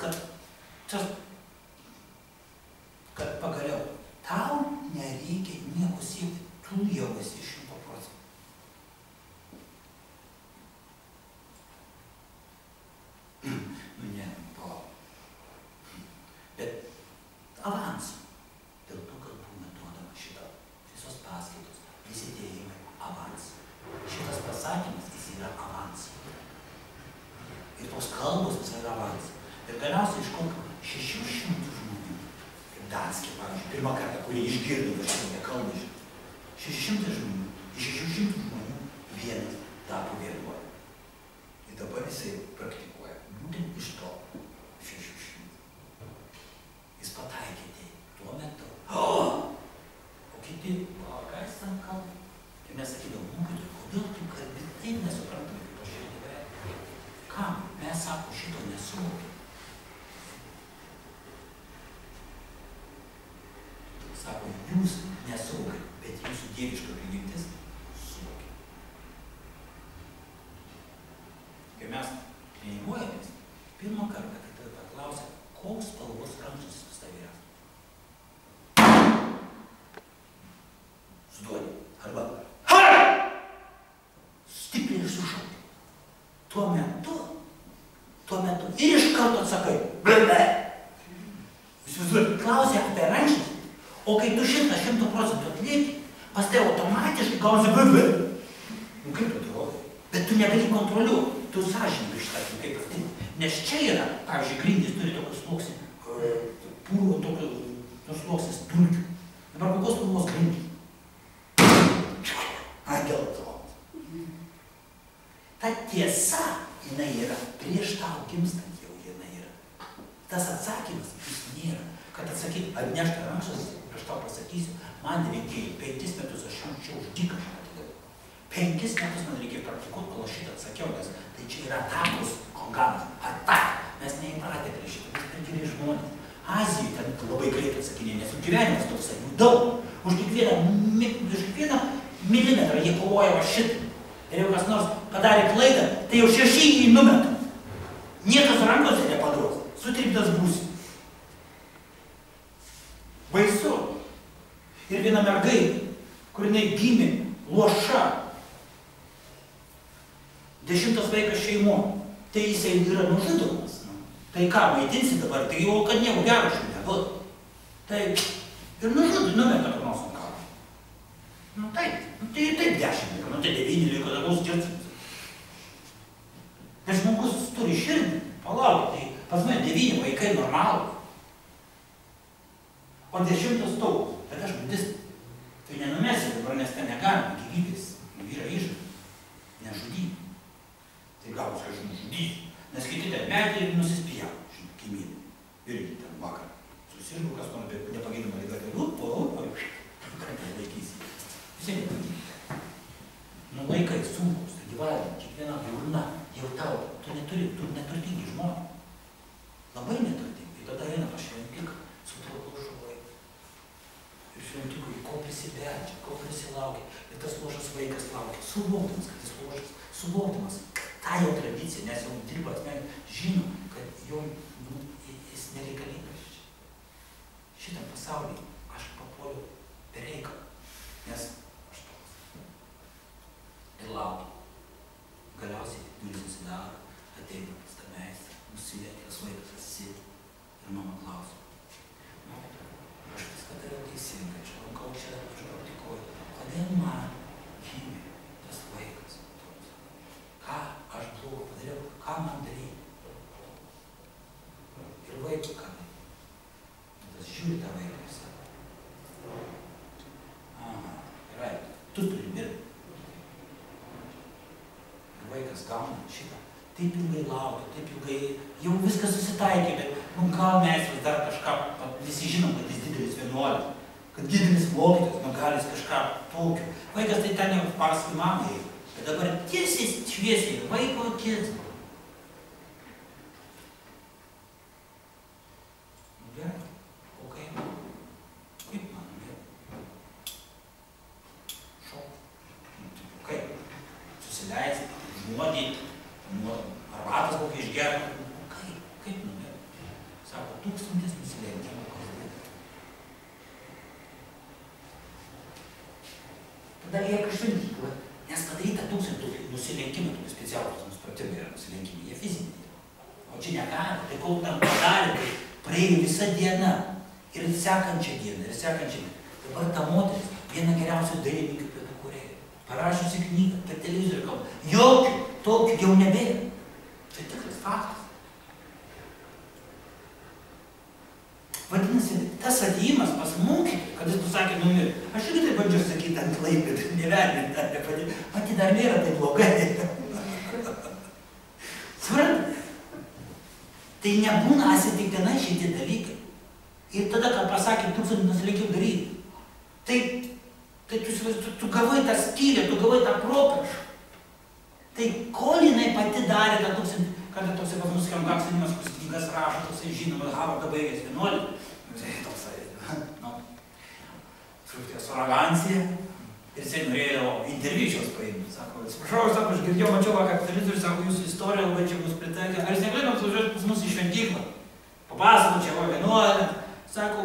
kad pagaliau tau nereikia nieko siekti, tu jau esi 100%. Nu ne, bet avansą. Dėl to, kad būna duodama šitą visos paskaitos, prisidėjimai, avansą. Šitas pasakymas, jis yra avansas. Ir tos kalbos jis yra avansas. Ir galiausiai iš kokio 600 žmonių, kaip Danskė, pavyzdžiui, pirmą kartą, kurie išgirdo šitą kalbą, 600 žmonių, iš 600 žmonių vienas tapo vienuoliu. Ir dabar jisai praktikuoja. Būtent iš to 600. Jis pataikė tai tuo metu. O kiti, ką jis tam kalba? Tai mes sakydavom, mokytojai, kodėl tu kalbi taip nesuprantam, kaip aš šitą gyvenimą? Kam? Mes, sako, šito nesuvokiam. Sako, jūs nesuvokiat, bet jūsų dieviška prigimtis suvokia. Kai mes treniruojamės, pirmą kartą, kai tada paklausia, koks spalvos ramstis pas tavai yra. Suduodi. Arba stipriai ir sušauki. Tuo metu ir iš karto atsakai. Jūs visuot klausė apie rankštis, o kai tu 100% atlieki, pas tai automatiškai gausi BB. Nu kaip tu atrodo? Bet tu negali kontroliuoti. Tu sąžininkai šitą kaip atlieki. Nes čia yra, pavyzdžiui, grindys turi tokius sluoksnį, purvo tokius sluoksnis dulkių. Dabar kokios spalvos grindys? Geltonas. Ta tiesa, jinai yra, prieš tau gimstant jau jinai yra. Tas atsakymas, jis nėra. Kad atsakyt, atnešti rankštas, aš tau pasakysiu, man reikėjo 5 metus, aš anksčiau už dyką šitą. 5 metus man reikėjo praktikuoti, kol aš šitą atsakiau, nes tai čia yra atakos konganas. Atak. Mes neįpratę prie šitą, mes ten geri žmonės. Azijai ten labai greitai atsakinė, nes gyvenimas toksai, daug. Už kiekvieną milimetrą jie kovoja va šitą. Ir jau kas nors padarė klaidą, tai jau 6 jį numeta. rimtas būsi. Baisu. Ir viena mergaitė, kur jinai gimė luoša, 10 vaikas šeimo, tai jisai yra nužudomas. Tai ką, maitinsi dabar, tai jau, kad nieko gero šių nebūtų. Tai ir nužudai, numeta kur nors ant kalno. Nu taip, tai 10 liko, tai 9 liko, tai bus džiaugsmas. Bet žmogus turi širdį, palauk, tai pas mane 9 vaikai normalų. O 10 taukus, bet aš budistas. Tai nenumesi dabar, nes ten negalima gyvybės, yra išžada, nežudyti. Tai gal aš nužudysiu. Nes kiti ten metė ir nusispijavo, kaimynai. Irgi ten vakar. Susirgo, kas to nepagydama lyga, tai kartą laikysi. Visai nepagydama. Nu laikai sunkus, tai gyvavimai, kiekviena jauna, jau tau, tu neturtingi žmonės. Labai neturtingi. Ir tada eina pas šventiką su traukušu vaiku. Ir šventikui ko prisibeldžia, ko prisilaukia. Ir tas lošas vaikas laukia. Suvokdamas, kad jis lošas. Suvokdamas. Ta jau tradicija, nes jau dirba asmenį, žino, kad jau jis nereikalingas čia. Šitam pasaulyje aš papuoliu per reikalą, nes aš toks. Ir laukiu. Galiausiai duris susidaro, ateina pas tą meistrą, nusilekia, tas vaikas atsisėdi ir mama klausia. Aš viską dariau teisingai, aš lankau čia, aš praktikuoju. Kodėl man gimė tas vaikas? Ką aš blogo padariau, ką man daryti? Ir vaikui ką daryti? Tas žiūri tą vaiką ir sako. Aha, gerai, tu turi dirbti. Ir vaikas gauna šitą. Taip ilgai laukia, taip ilgai, jau viskas susitaikė, bet gal meistras dar kažką, visi žinom, kad jis didelis vienuolis, kad didelis mokytojas, gal jis kažką tokio. Vaikas tai ten jau paskui mamai. Bet dabar tiesiai šviesiai vaiko akis. Nu gerai, o kaip? Kaip man gerai? Šok. Kaip? Susileisti, žnuodyti, arbatas kokį išgerti. Kaip? Kaip nu gerai? Sako, 1000 nusilenkimų kasdien. Tada lieka šventyklą. Nes padaryta 1000 nusilenkimų, tokių specialūs nusipratimai yra nusilenkimai, jie fiziniai. O čia negali, tai kol tam padarė, tai praėjo visą dieną ir sekančią dieną, ir sekančią dieną. Dabar ta moteris, viena geriausių dailininkų pietų Korėjoje, parašiusi knygą, per televizorių kalbą, jokių, tokių jau nebėra. Tai tikras faktas. Vadinasi, tas atėjimas pas mokytoją, kad jis pasakė numirti. Aš irgi tai bandžiau sakyti ant laiką, bet nevertinti dar nepadėti. Pati dar nėra tai blogai. Suprantate? Tai nebūna atsitiktinai šitie dalykai. Ir tada, kad pasakė 1000 nusilenkimų daryti, tai tu gavai tą skylę, tu gavai tą properšą. Tai kol jinai pati darė tą 1000, kada toksai pas mus kamgaksinimas, kuris knygas rašo, toksai žinomas, Harvardą baigęs 11, tai toksai, su arogancija, ir jisai norėjo interviu paimti. Sako, atsiprašau, sako, aš girdėjau, mačiau vakar televizorių, sako, jūsų istorija labai čia bus pritaikė. Ar jūs negalėtum atvažiuoti pas mus į šventyklą? Papasakau, čia va 11. Sako,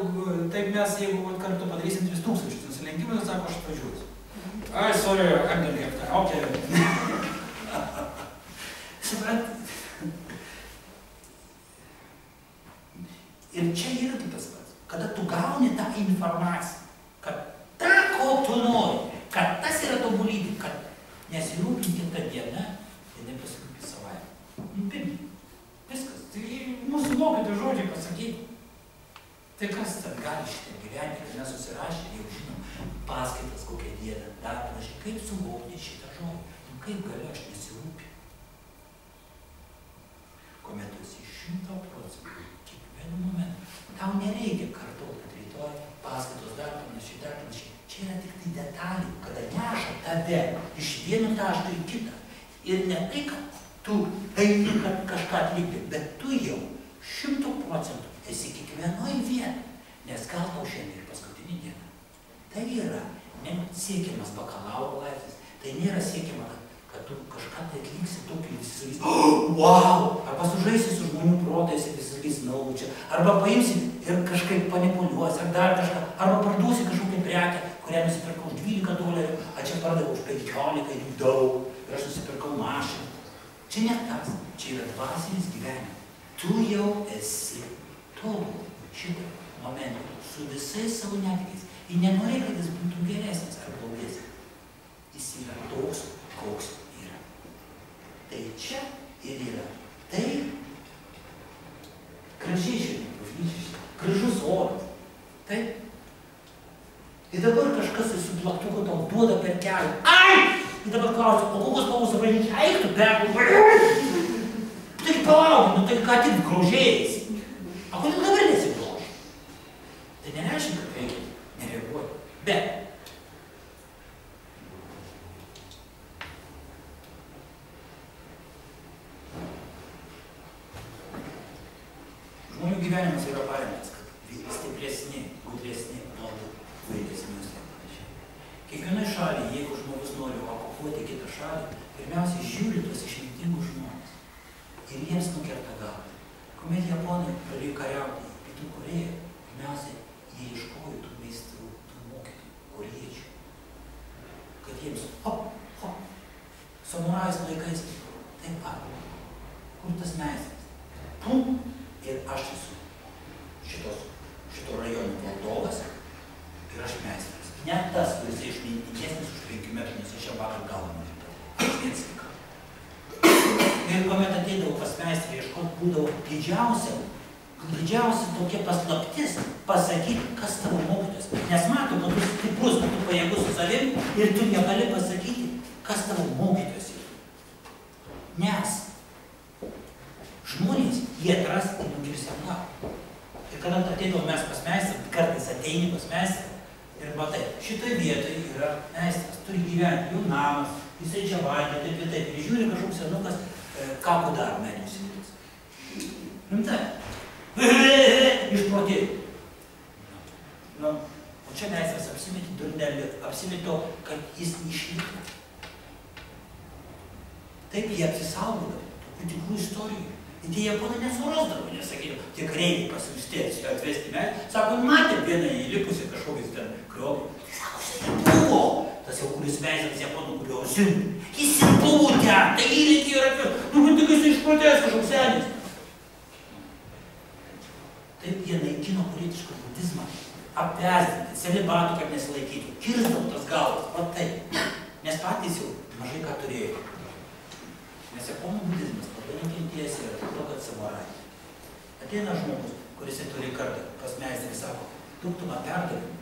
taip mes, jeigu kartu padarysim 3000 nusilenkimų, sako, aš atvažiuosiu. Ai, sorry, I can't lift. Okay. Suprantate? Ir čia yra tas pats, kada tu gauni tą informaciją, kad tą, ko tu nori, kad tas yra tobulybė, kad nesirūpinti tą dieną, tai nepasirūpinti savaime. Viskas. Tai mūsų mokytojų žodžiai pasakyti. Tai kas ten gali šitą gyventi, kad mes susirašę, jau žinom, paskaitas kokią dieną, dar panašiai, kaip suvokti šitą žodį, kaip galiu aš nesirūpinti. Kuomet tu esi 100%, kiekvienu momentu, tau nereikia kartuoti, kad rytoj paskaitos dar panašiai. Čia yra tik tai detalė, kada neša tave iš vieno taško į kitą. Ir ne tai, kad tu eini kažką atlikti, bet tu jau 100% esi kiekvienoj vietoj, nes gal tau šiandien ir paskutinį dieną. Tai yra siekiamas bakalauro laipsnis, tai nėra siekiama, kad tu kažką tai atliksi tokį ir visi sakys, wow, arba sužaisi su žmonių protais ir visi sakys, no čia. Arba paimsi ir kažkaip manipuliuosi, ar dar kažką, arba parduosi kažkokią prekę, kurią nusipirkau už $12, a čia pardaviau už 15 ir daug, ir aš nusipirkau mašiną. Čia ne tas, čia yra dvasinis gyvenimas. Tu jau esi tobul šitą momentą su visais savo netikės. Ir nenorėjai, kad jis būtų geresnis ar blogesnis. Jis yra toks, koks yra. Tai čia ir yra. Tai gražiai šiandien bažnyčiai, gražus oras. Taip. Ir dabar kažkas su plaktuku tau duoda per kelią. Ai! Ir dabar klausia, o kokios spalvos bažnyčia? Eik tu perku. Tai palauk, nu tai ką tik grožėjais. O kodėl dabar nesigroži? Tai nereiškia, kad reikia nereaguoti. Bet žmonių gyvenimas yra paremtas, kad stipresni, gudresni, galbūt vaidesnius ir panašiai. Kiekvienai šaliai, jeigu žmogus nori okupuoti kitą šalį, pirmiausiai žiūri tuos išmintingus žmonės ir jiems nukerta galvą. Kuomet Japonai pradėjo kariauti į Pietų Korėją, pirmiausiai jie ieškojo tų meistrų, tų mokytojų, korėjiečių, kad jiems samurajais laikais taip pat, kur tas meistras, pum, ir aš esu šito rajono valdovas ir aš meistras. Net tas, kuris išmintingesnis už 5 metrų, nes aš čia vakar galvą nužytau. Aš viens tik. Ir kuomet ateidavau pas meistrą ieškoti, būdavo didžiausia tokia paslaptis pasakyti, kas tavo mokytojas. Nes mato, kad tu stiprus, kad tu pajėgus su savim ir tu negali pasakyti, kas tavo mokytojas yra. Nes žmonės, jie atras ir nugirs jam galvą. Ir kada ateidavom mes pas meistrą, kartais ateini pas meistrą ir matai, šitoj vietoj yra meistras, turi gyventi, jų namas, jisai čia valgė, taip ir taip. Ir žiūri kažkoks senukas, ką daro menijus įdės. Rimtai. Išprotėjo. O čia meistras apsimetė durnelį, apsimetė, kad jis neišliko. Taip jie apsisaugodavo, tokių tikrų istorijų. Ir tie japonai nesurasdavo, nesakydavo, tik reikia pasiustėti, atvesti mes. Sako, matėm vieną įlipusi kažkokiais ten kriovį. Sako, štai buvo tas jau kuris meistras japonų, kurio siunti. Jis ir buvo ten, tai įlėkė ir atvės. Nu, tik jis išprotėjęs kažkoks senis. Taip jie naikino korėjietišką budizmą, apvesdinti, celibatų, kad nesilaikytų, kirsdavo tas galvas, va taip. Nes patys jau mažai ką turėjo. Nes japonų budizmas labai nukentėjęs yra dėl to, kad samurai. Ateina žmogus, kuris turi kartą pas meistrį, sako, duok tu man perdavimą,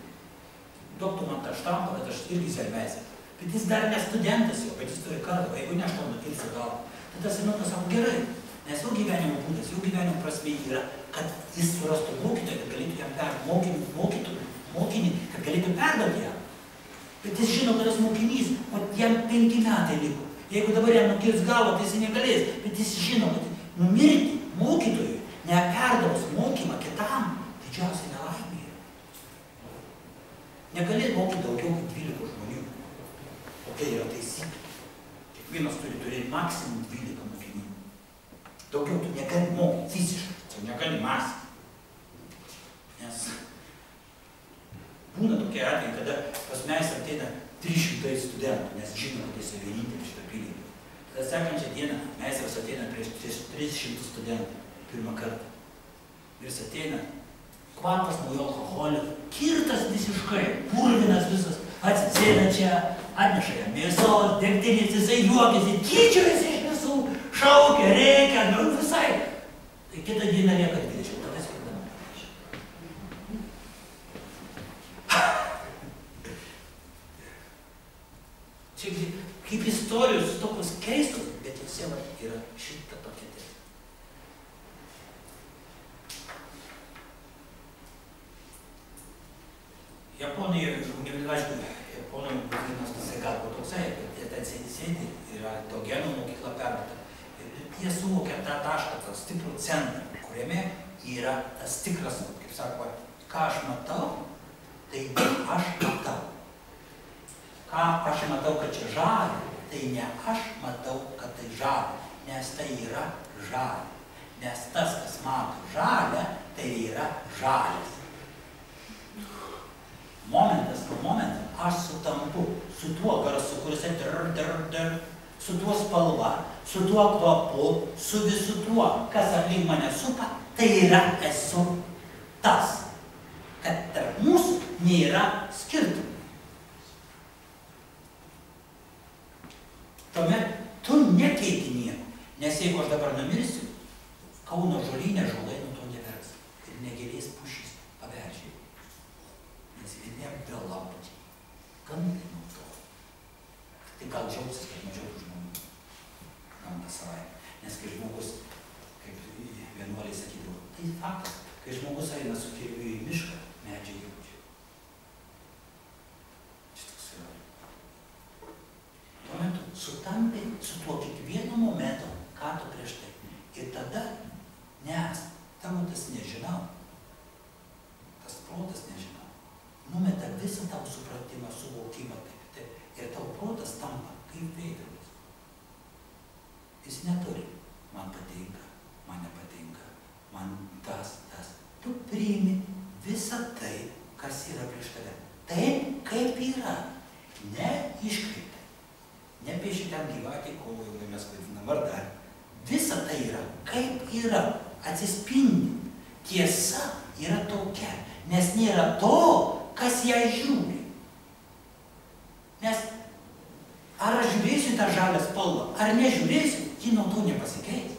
duok tu man tą štampą, kad aš irgi sermeisiu. Bet jis dar ne studentas jau, bet jis turi kartą, jeigu ne aš tau nukirsiu galvą. Tada senukas sako, gerai, nes jų gyvenimo būdas, jų gyvenimo prasmė yra, kad jis surastų mokytoją, kad galėtų jam mokinį, kad galėtų perduoti jam. Bet jis žino, kad tas mokinys, o jam 5 metai liko. Jeigu dabar jam nukirs galvą, tai jis negalės, bet jis žino, kad numirti mokytojui, neperdavus mokymą kitam, didžiausia nelaimė yra. Negali mokyti daugiau kaip 12 žmonių. O tai yra taisyklė. Kiekvienas turi turėti maksimum 12 mokinių. Daugiau tu negali mokyti fiziškai, tu negali mąstyti. Nes būna tokie atvejai, kada pas meistrą ateina 300 studentų, nes žino, kad jis vienintelis šitą apylinkį. Tada sekančią dieną meistras ateina prieš 300 studentų pirmą kartą. Ir jis ateina, kvapas naujo alkoholio, kirtas visiškai, purvinas visas, atsisėda čia, atneša jam mėsos, degtinės, jisai juokiasi, tyčiojasi iš visų, šaukia, reikia, nu visai. Tai kitą dieną lieka 20, tada skirtama. Čia kaip istorijos tokios keistos, bet jose yra šita tokia tiesa. Japonai, aišku, Japonai būtinas tasai galvo toksai, bet jie ten sėdi, yra to genų mokykla perduota. Ir jie suvokia tą tašką, tą stiprų centrą, kuriame yra tas tikras, kaip sako, ką aš matau, tai aš matau. Ką aš matau, kad čia žalia, tai ne aš matau, kad tai žalia, nes tai yra žalia. Nes tas, kas mato žalia, žalias. Momentas nuo momento aš sutampu su tuo garsu, kuris su tuo spalva, su tuo kvapu, su visu tuo, kas aplink mane supa, tai yra esu tas, kad tarp mūsų nėra skirtumų. Tuomet tu nekeiti nieko, nes jeigu aš dabar numirsiu, Kauno žolynė žolai nuo to neverks ir negerės pušys pavežiai, nes vieniem belabučiai, gamtai nuo to. Tai gal džiaugsis, kad mažiau žmonių gamta savaime, nes kai žmogus, kaip vienuoliai sakydavo, tai faktas, kai žmogus eina su kirviu į mišką, medžiai jaučia. Šitas yra. Tuo metu sutampi su tuo kiekvienu momentu, ką tu prieš tai. Ir tada, nes tavo tas nežinau, tas protas nežinau, numeta visą tavo supratimą, suvokimą, taip, ir tavo protas tampa kaip veidrodis. Jis neturi, man patinka, man nepatinka, man tas. Tu priimi visą tai, kas yra prieš tave. Taip, kaip yra, ne iškreiptai. Nepieši ten gyvatį, ko mes vadinam vardą. Visa tai yra, kaip yra, atsispindi. Tiesa yra tokia, nes nėra to, kas ją žiūri. Nes ar aš žiūrėsiu tą žalią spalvą, ar nežiūrėsiu, ji nuo to nepasikeis.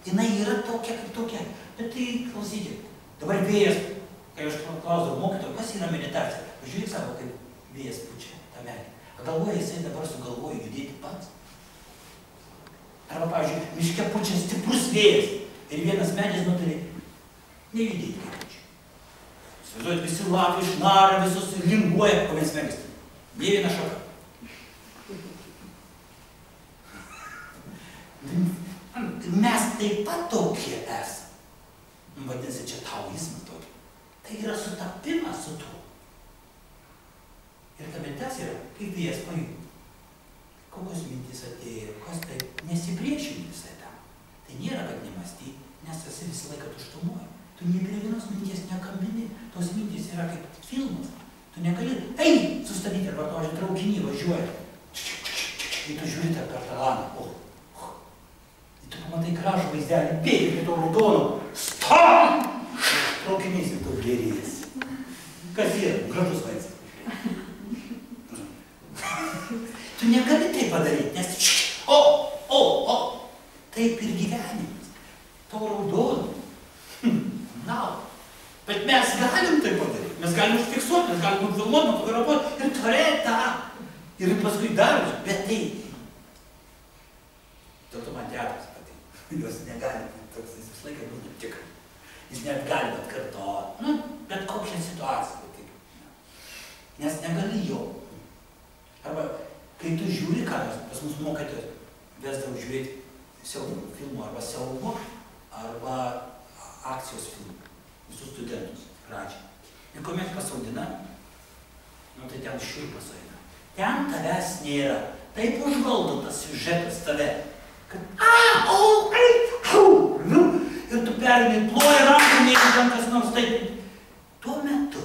Jinai yra tokia kaip tokia. Bet tai, klausykit, dabar vėjas, kai aš klausau mokytojo, kas yra meditacija, pažiūrėk savo, kaip vėjas pučia tą medį. Galvoja, jisai dabar sugalvoja judėti pats. Arba, pavyzdžiui, miške pučia stiprus vėjas ir vienas medis nutarė nejudėti kaip pučia. Įsivaizduojat, visi lapai išnara, visus linguoja, o vienas medis. Nė viena šaka. Mes taip pat tokie esame. Vadinasi, čia taoizmas tokia. Tai yra sutapimas su tuo. Ir ta meditacija yra, kaip vėjas pajūti. Kokios mintys atėjo, kas tai nesipriešini visai tam. Tai nėra, kad nemąstyti, nes esi visą laiką tuštumoji. Tu nei prie vienos minties nekambini, tos mintys yra kaip filmas. Tu negali, sustabdyti, arba to, aš traukinį važiuoja. Ir tu žiūri per tą langą. Ir tu pamatai gražų vaizdelį, bėgi prie to raudono. Stop! Traukinys ir tau gerės. Kas yra? Gražus vaizdas. Tu negali tai padaryti, nes taip ir gyvenimas. To raudono. Bet mes galim tai padaryti. Mes galim užfiksuoti, mes galim nufilmuoti, nufotografuoti ir turėti tą. Ir paskui dar, bet tai. Dėl to man teatras patinka. Jos negali, toks jis visą laiką būtų tikras. Jis net gali atkartoti. Bet kokią situaciją patinka. Nes negali jo. Arba, kai tu žiūri, ką pas mus mokytojas vesdavo žiūrėti siaubo filmų arba siaubo, arba akcijos filmų, visus studentus pradžiai. Ir kuomet pasaudina, tai ten šiurpas eina. Ten tavęs nėra. Taip užvaldo tas siužetas tave, kad ir tu perėmė, ploja ranką, jeigu ten kas nors taip. Tuo metu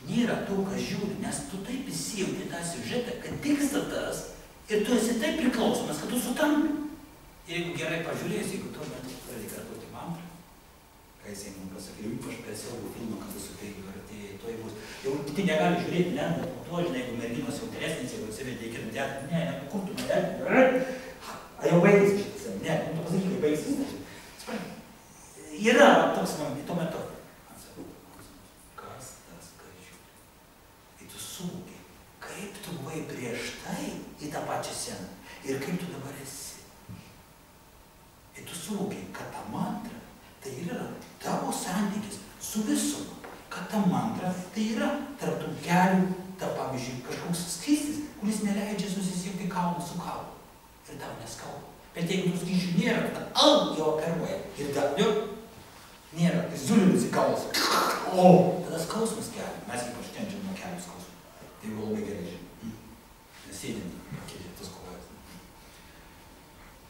nėra to, kas žiūri, nes tu taip įsijauti tą siužetą, kad dingsta tas ir tu esi taip priklausomas, kad tu sutampi. Jeigu gerai pažiūrėsi, jeigu tuo metu pradedi kartuoti mantrą, ką jisai mums pasakė, ypač per siaubų filmą, kad tu supėgi vartėjai, to bus. Jau kiti negali žiūrėti lengvą, po to, žinai, jeigu merginos jau geresnės, jeigu atsivedė į kitą teatrą, ne, kur tu mane, jau baigėsi šitas, ne, tu pasakyk, kai baigsis. Yra toks man, tuo metu. Kas tas, kas žiūri? Ir tu suvoki, kaip tu buvai prieš tai į tą pačią sceną ir kaip tu dabar esi. Ir tu suvoki, kad ta mantra tai yra tavo santykis su visuma. Kad ta mantra tai yra tarp tų kelių, ta, pavyzdžiui, kažkoks skystis, kuris neleidžia susisiekti kaulą su kaulu. Ir tau neskauda. Bet jeigu tų skyšių nėra, tada jau operuoja. Ir jau nėra, tai zulinis į kaulas. Tada skausmas kelia. Mes ypač kenčiam nuo kelių skausmų. Tai jau labai gerai žinom. Nesėdint, pakėlė tas kojas.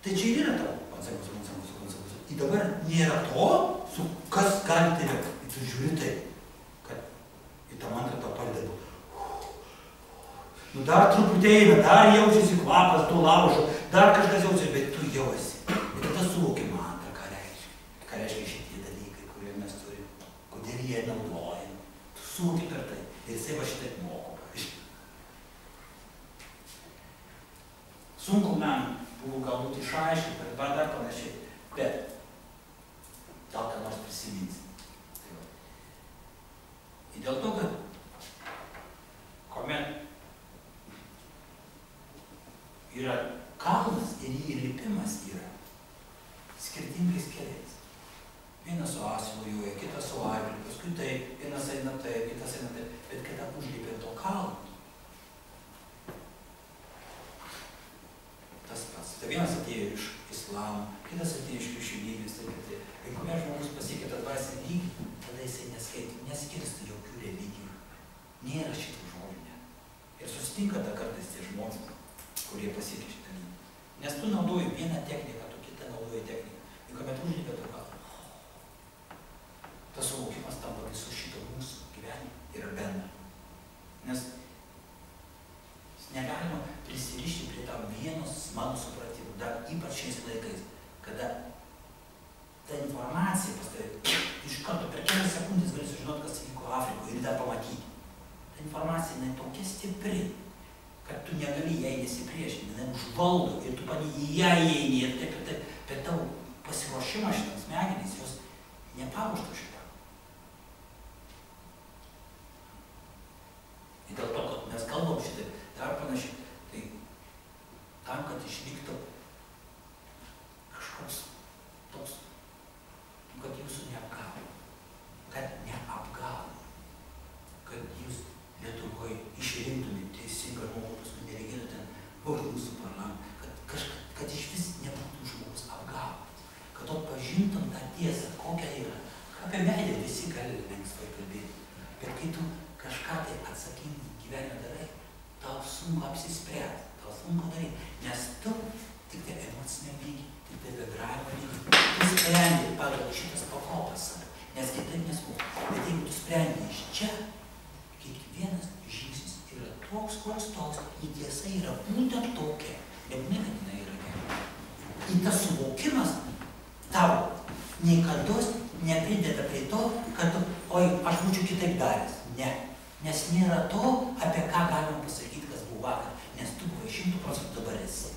Tai čia ir yra tavo. Ir dabar nėra to, kas gali tai ir tu žiūri taip, kad į tą mantrą tau padeda. Nu dar truputį eina, dar jaučiasi kvapas to laužo, dar kažkas jaučiasi, bet tu jau esi. Ir tada suvoki mantrą, ką reiškia šitie dalykai, kurie mes turime, kodėl jie naudojami. Tu suvoki per tai. Ir jisai va šitaip moko, pavyzdžiui. Sunku man buvo galbūt išaiškinti, bet dar panašiai. Bet gal ką nors prisiminsi. Ir dėl to, kad kuomet yra kalnas ir jį lipimas yra skirtingais keliais. Vienas su asilu joja, kitas su arkliu, paskui taip, vienas eina taip, kitas eina taip, bet kada užlipė to kalno. Tas pats. Tai vienas atėjo iš islamo, kitas atėjo iš krikščionybės, tai kuomet žmogus pasiekia tą dvasinį lygį, tada jisai neskirsta jokių religijų. Nėra šitų žmonių net. Ir susitinka tą kartais tie žmonės, kurie pasiekia šitą lygį. Nes tu naudoji vieną techniką, tu kitą naudoji techniką. Ir kuomet užlipė to kalno, tas suvokimas tampa visų šito mūsų gyvenimo yra bendra. Nes negalima prisirišti prie tam vienos mano supratimų, dar ypač šiais laikais, kada ta informacija pas tave iš karto per kelias sekundės gali sužinoti, kas vyko Afrikoje ir dar pamatyti. Ta informacija jinai tokia stipri, kad tu negali jai nesipriešinti, jinai užvaldo ir tu į ją įeini ir taip, bet tau pasiruošimas šitam smegenys, jos nepaužtų šitą. Ir dėl to, kad mes kalbam šitą, dar panašiai, tai tam, kad išliktų kažkoks toks, kad jūsų neapgavo, kad jūs Lietuvoje išrinktumėte teisingą žmogų, paskui nereikėtų ten mūsų parlamentą, kad iš vis nebūtų žmogus apgautas, kad atpažintum tą tiesą, kokia yra. Apie meilę visi gali lengvai kalbėti, bet kai tu kažką tai atsakingai gyvenime darai, tau sunku apsispręsti, tau sunku daryti, nes tu tik tai emocinė lygį, tik tai bendravimo lygį, tu sprendi pagal šitas pakopas savo, nes kitaip neskubu. Bet jeigu tu sprendi iš čia, kiekvienas žingsnis yra toks, toks, į tiesa yra būtent tokia, nebūtinai, kad jinai yra gera. Ir tas suvokimas tavo niekados neprideda prie to, kad tu, oi, aš būčiau kitaip daręs. Ne. Nes nėra to, apie ką galima pasakyti, kas buvo vakar. Nes tu buvai 100% dabar esi.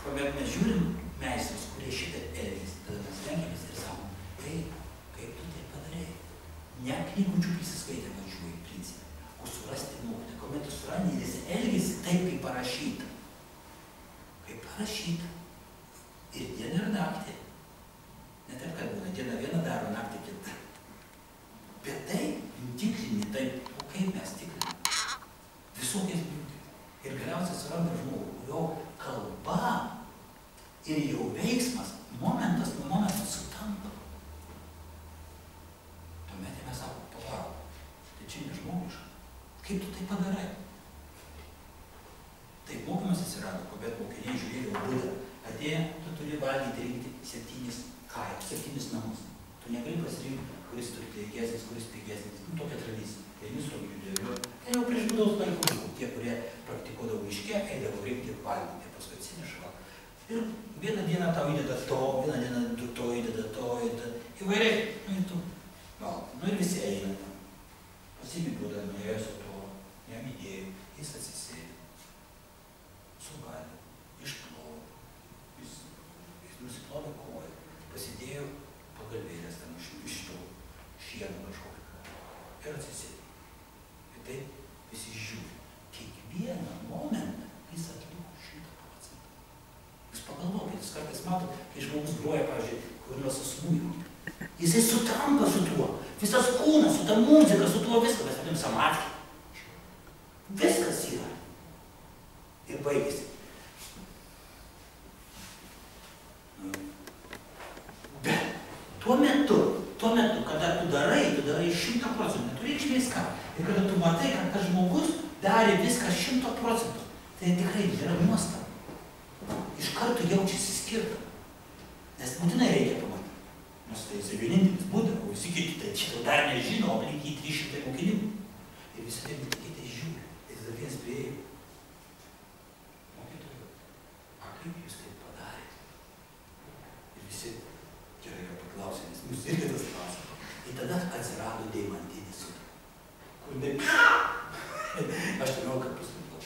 Kuomet mes žiūrim meistrus, kurie šitą elgėsi, tada mes rengiamės ir sakom, kaip tu tai padarei? Ne knygučių prisiskaitę važiuoji, principė, o surasti mokytą. Kuomet tu surandi, jis elgėsi taip, kaip parašyta. Kaip parašyta. Ir dieną ir naktį. Ne taip, kad būna diena viena daro, naktį kita. Bet tai tikrini taip, o kaip mes tikriname? Visokiais būdais. Ir galiausiai suranda žmogų, kurio kalba ir jo veiksmas momentas nuo momento sutampa. Tuomet mes sako, palauk, tai čia ne žmogiška. Kaip tu tai padarai? Tai mokymas atsirado, kuomet mokiniai žiūrėjo Budą. Atėję, tu turi valgyti rinkti 7 namus. Tu negali pasirinkti, kuris turtingesnis, kuris pigesnis. Tokia tradicija. Tai jūs tokių judėjų. Tai jau prieš Budos laikų buvo. Tie, kurie praktikuodavo miške, eidavo rinkti ir valgyti. Paskui atsineša. Ir vieną dieną tau įdeda to, vieną dieną to įdeda to, įvairiai. Nu ir tu valgai. Nu ir visi eina. Pasimi Budą, nuėjo su to, jam įdėjo, jis atsisėdė. Suvalgė, išplovė. Jis nusiplovė koją, pasidėjo pagalvėlės ten iš to šieno kažkokio ir atsisėdė. Ir taip visi žiūri. Kiekvieną momentą jis atliko 100%. Jūs pagalvokit, jūs kartais matot, kai žmogus groja, pavyzdžiui, kur nors su smuiku. Jisai sutampa su tuo. Visas kūnas, su ta muzika, su tuo viską. Mes vadinam samadhi. Viskas yra. Ir baigėsi. Bet tuo metu, kada tu darai 100%, neturi reikšmės ką. Ir kada tu matai, kad tas žmogus darė viską 100%, tai tikrai yra nuostaba. Iš karto jaučiasi skirtumą. Nes būtinai reikia pamatyti. Bet šitą dar nežino, aplink jį 300 mokinių. Ir visi taip netikėtai žiūri. Ir tada vienas prieėjo. Mokytojau, kaip jūs taip padarėte? Ir visi gerai paklausė, nes mūsų irgi tas klausė. Ir tada atsirado deimantinis sūnus. Kur taip, aš turėjau, kad pasakau.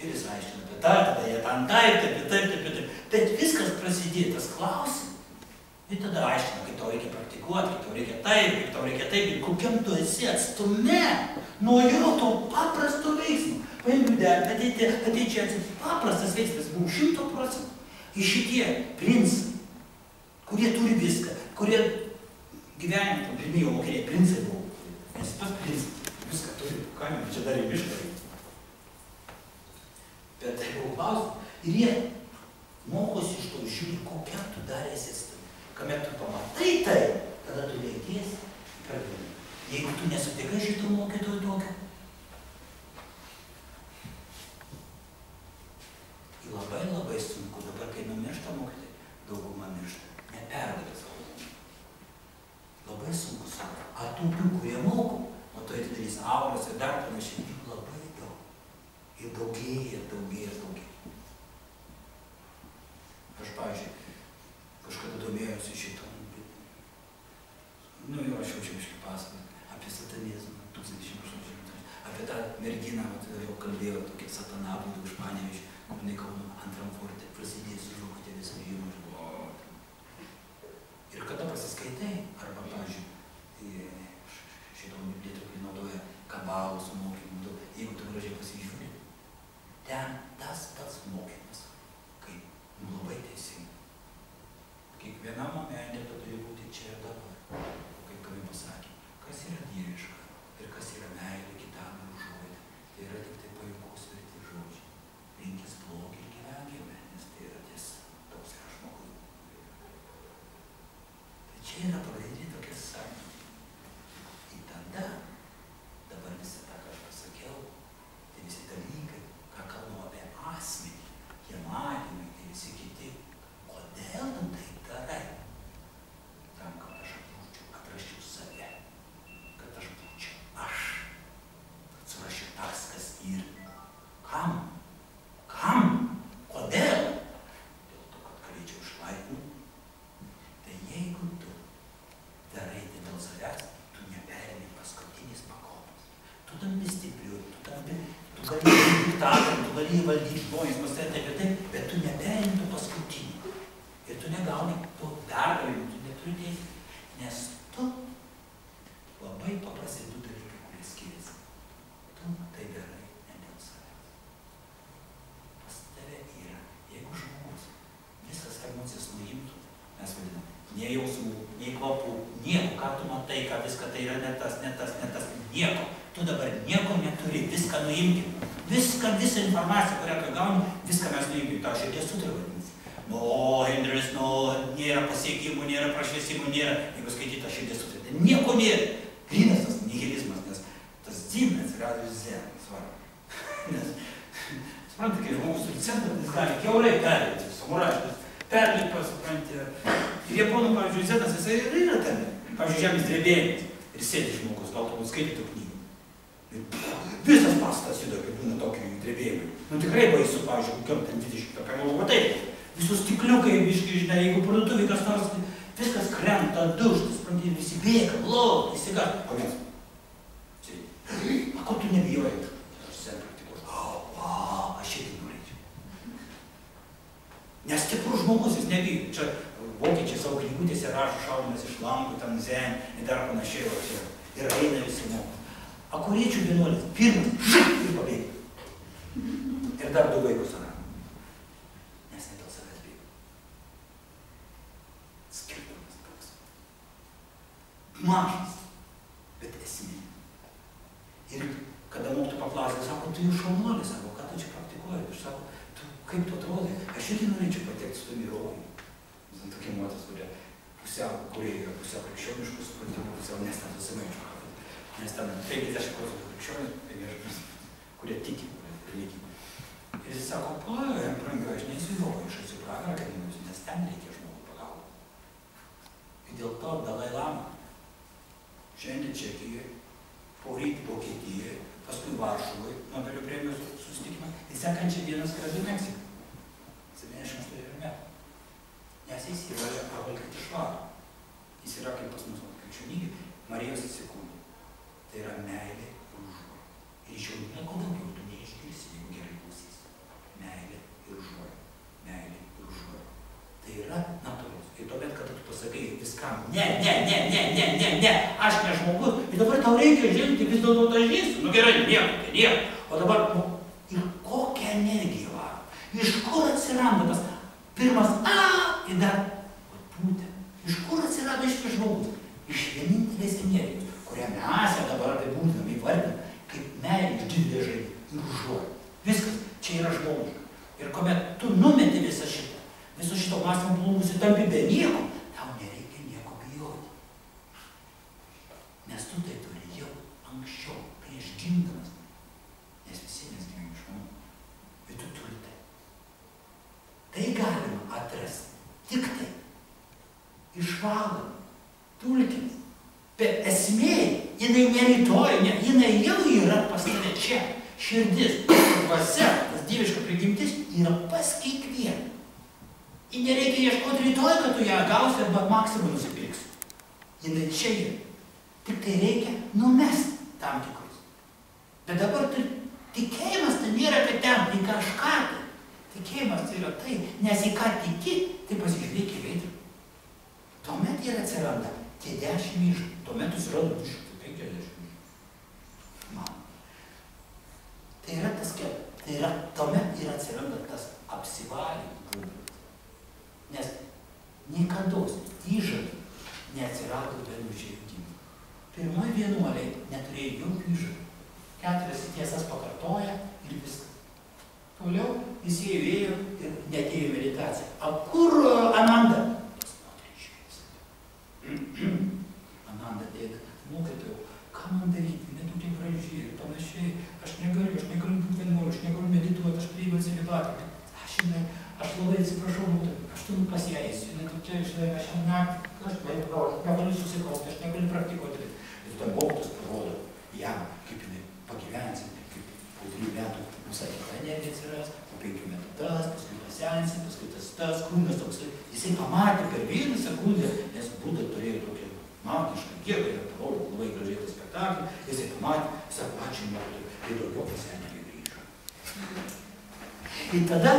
Ir jis aiškina apie tą, tada jie ten taip. Bet viskas prasidėjo, tas klausimas. Ir tada aiškina, kaip tau reikia praktikuoti, kaip tau reikia taip, ir kokiam tu esi atstume nuo jo to paprasto veiksmo. Paimk dėlį, ateit čia, paprastas veiksmas, buvo 100%. Ir šitie princai, kurie turi viską, kurie gyvenime, pirmieji mokiniai princai buvo. Nes pas princai viską turi, ką jau čia dar į mišką. Bet tai buvo klausimas. Ir jie mokosi iš to, žiūri, kokia tu dar esi atstume. Kame tu pamatai tai, tada tu veikiesi pradėti. Jeigu tu nesutikai šito mokytojų tokio, labai sunku. Dabar, kai numiršta mokytojai, dauguma miršta. Neperduoda savo nuomonę. Labai sunku sako. Ar tokių, kurie moko, o to atidarys auros ir dar panašiai, labai daug. Ir daugėja. Aš, pavyzdžiui, kažkada domėjausi šitą. Jau aš jaučiu biškį pasakoti apie satanizmą 1800, apie tą merginą, jau kalbėjau, tokia satana būdų iš Panevėžio, kur Kauno antram forte prasidėjus žūkutė visą žymą. Ir kada pasiskaitai, arba, pavyzdžiui, šitą biblioteką naudoja kabalos mokymų, jeigu tu gražiai pasižiūri, ten tas pats mokymas, kaip labai teisingai. Kiekviena momentė turi būti čia ir dabar, kaip kami pasakė, kas yra dieviška ir kas yra meilė kitam ir užuojauta. Tai yra tik tai pajuokos verti žodžiai. Rinkis blogį ir gyvenkime, nes tai yra tiesa, toks yra žmogus. Tai čia yra pagrindinė tokia santykiai. Ir tada, dabar visą tą, ką aš pasakiau, tai visi dalykai, ką kalbam apie asmenį, jie matymai, tai visi kiti, kodėl tu tai darai? Tam, kad aš atrasčiau save, kad aš būčiau aš, kad surasčiau tas, kas yra. Kam? Kodėl? Dėl to, kad galėčiau išlaikyti. Tai jeigu tu darai tai dėl savęs, tu neperėmė paskutinės pakopas. Tu tampi stipriu, tu gali diktatorių, tu gali valdyti žmonės, pasakyti apie tai, bet tu neperėmė to paskutinį. Ir tu negauni to pergalimo, tu neturi teisės, nes tu labai paprastai du dalykai, kurie skiriasi. Tu tai darai ne dėl savęs. Pas tave yra, jeigu žmogus visas emocijas nuimtų, mes vadinam, nei jausmų, nei kvapų, nieko, ką tu matai, ką viską tai yra ne tas, nieko. Tu dabar nieko neturi, viską nuimkim. Visą informaciją, kurią tu gauni, viską mes nuimkim. Tau širdies sutrikimai vadinasi. Hindris, nėra pasiekimų, nėra prašviesimų, nėra, jeigu skaityta širdies sutrikimai. Nieko nėra. Grynas tas nihilizmas, nes tas dzimnas yra zen, svarbu. Nes, suprantate, kai žmogus turi centrą, jis gali kiaurai perlėti, samuraškas, perlipa, suprantate. Ir japonų, pavyzdžiui, zenas, jisai yra ten, pavyzdžiui, žemės drebėjimas. Ir sėdi žmogus, gal tu skaitytų knygą. Visas pastas juda, kai būna tokį drebėjimai. Tikrai baisu, pavyzdžiui, kokiam ten 20 kamerų, va taip. Visus stikliukai, biškai, žinai, jeigu parduotuvėj kas nors, viskas krenta, duštas, supranti, visi bėga, lauk, įsigas. O mes, ko tu nebijojai? Aš sen praktikuoju. Aš irgi norėčiau. Nes stiprus žmogus, jis nebijo. Čia vokiečiai savo knygutėse rašo šaudimas iš lankų, tam zen, ir dar panašiai, va čia. Ir eina visi moko. Akuriečių vienuolis, pirmas, ir pabėga. Ir dar du vaikus rado. Nes ne dėl savęs bėga. Skirtumas toks. Mažas, bet esmė. Ir kada mokytojai paklausė, sako, tu jau šaunuolis, sako, ką tu čia praktikuoji? Aš sako, kaip tu atrodai? Aš irgi norėčiau patekti su tavimi rojų. Tokie moteris, kurie yra pusiau krikščioniškų supratimų, pusiau nestatusime. Nes ten 50% krikščionys, kurie tiki religijai. Ir jis sako, brangiu, aš neįsivaizduoju, aš esu pragarą, kad nes ten reikia žmogų pagalbos. Ir dėl to Dalai Lama šiandien Čekijoje, poryt Vokietijoje, paskui Varšuvoje, Nobelio premijos susitikimą, ir sekančią dieną skrenda į Meksiką. 78 metų. Nes jis yra pavalgyti švarą. Jis yra kaip pas mus krikščionybė, Marijos įsikūnė. Tai yra meilė ir užuojauta. Ir iš jo nieko daugiau tu neišgirsi, jeigu gerai klausysi. Meilė ir užuojauta. Meilė ir užuojauta. Tai yra natūralus. Ir tuomet, kada tu pasakai viskam, ne, aš ne žmogus, ir dabar tau reikia žengti, vis dėlto tą žingsnį. Nu gerai, nieko. O dabar, ir kokią energiją varo. Iš kur atsiranda tas pirmas ir dar būtent. Iš kur atsirado šitas žmogus? Iš vienintelės energijos, kurią mes dabar apibūdinam, įvardinam, kaip meilė didelė žaidė ir užuojauta. Viskas, čia yra žmogiška. Ir kuomet tu numeti visą šito mąstymo plūmus ir tampi be nieko, tau nereikia nieko bijoti. Nes tu tai turi jau anksčiau, prieš gimdamas. Nes visi mes gimėm iš žmonių. Ir tu turi tai. Tai galima atrasti tik tai. Išvalant, tulkint. Bet esmė, jinai ne rytoj, jinai jau yra pas tave čia. Širdis, dvasia, tas dieviška prigimtis yra pas kiekvieną. Ir nereikia ieškoti rytoj, kad tu ją gausi arba maksimum nusipirksi. Jinai čia yra. Tik tai reikia numesti tam tikrus. Bet dabar tikėjimas tai nėra, kad ten į kažką tai. Tikėjimas tai yra tai, nes į ką tiki, tai pasižiūrėk į veidrodį. Tuomet ir atsiranda tie 10 myžų. Tuomet atsiranda 250 myžų. Man. Tai yra tas kelias. Tai yra, tuomet ir atsiranda tas apsivalymas būdas. Nes niekados įžadų neatsirado be nužengimų. Pirmoji vienuoliai neturėjo jokių įžadų. 4 tiesas pakartoja ir viskas. Toliau jis įėjo ir netėjo meditaciją. O kur Ananda? Ananda dėda, mokytojau, ką man daryti, netukai gražiai ir panašiai, aš negaliu būti vienuoliu, aš negaliu medituoti, aš priėjau celibatą. Aš labai atsiprašau, aš tu pas ją eisiu, jinai tokia išlaika šią naktį, aš negaliu susikaupti, aš negaliu praktikuoti. Ir tada mokytas parodo jam, kaip jinai pagyvensi, kaip po 3 metų visai kita energija atsiras, po 5 metų tas, paskui pasensi, paskui tas kūnas toksai. Jisai pamatė per 1 sekundę, nes Buda turėjo tokią magišką jėgą ir parodo labai gražiai tą spektaklį. Jisai pamatė, sako, ačiū mokytojui, tai daugiau pasenė grįžo. Ir tada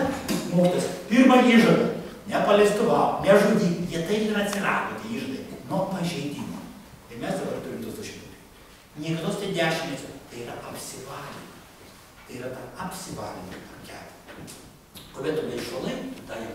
mokytas pirmą įžadą, nepaleistuvau, nežudyk, jie tai ir atsirado, tie įžadai, nuo pažeidimo. Ir mes dabar turim tos 200. Niekados tai 10 metų, tai yra apsivalymas. Tai yra ta apsivalymo paketė. Kuomet tu neišvalai, tu tą jau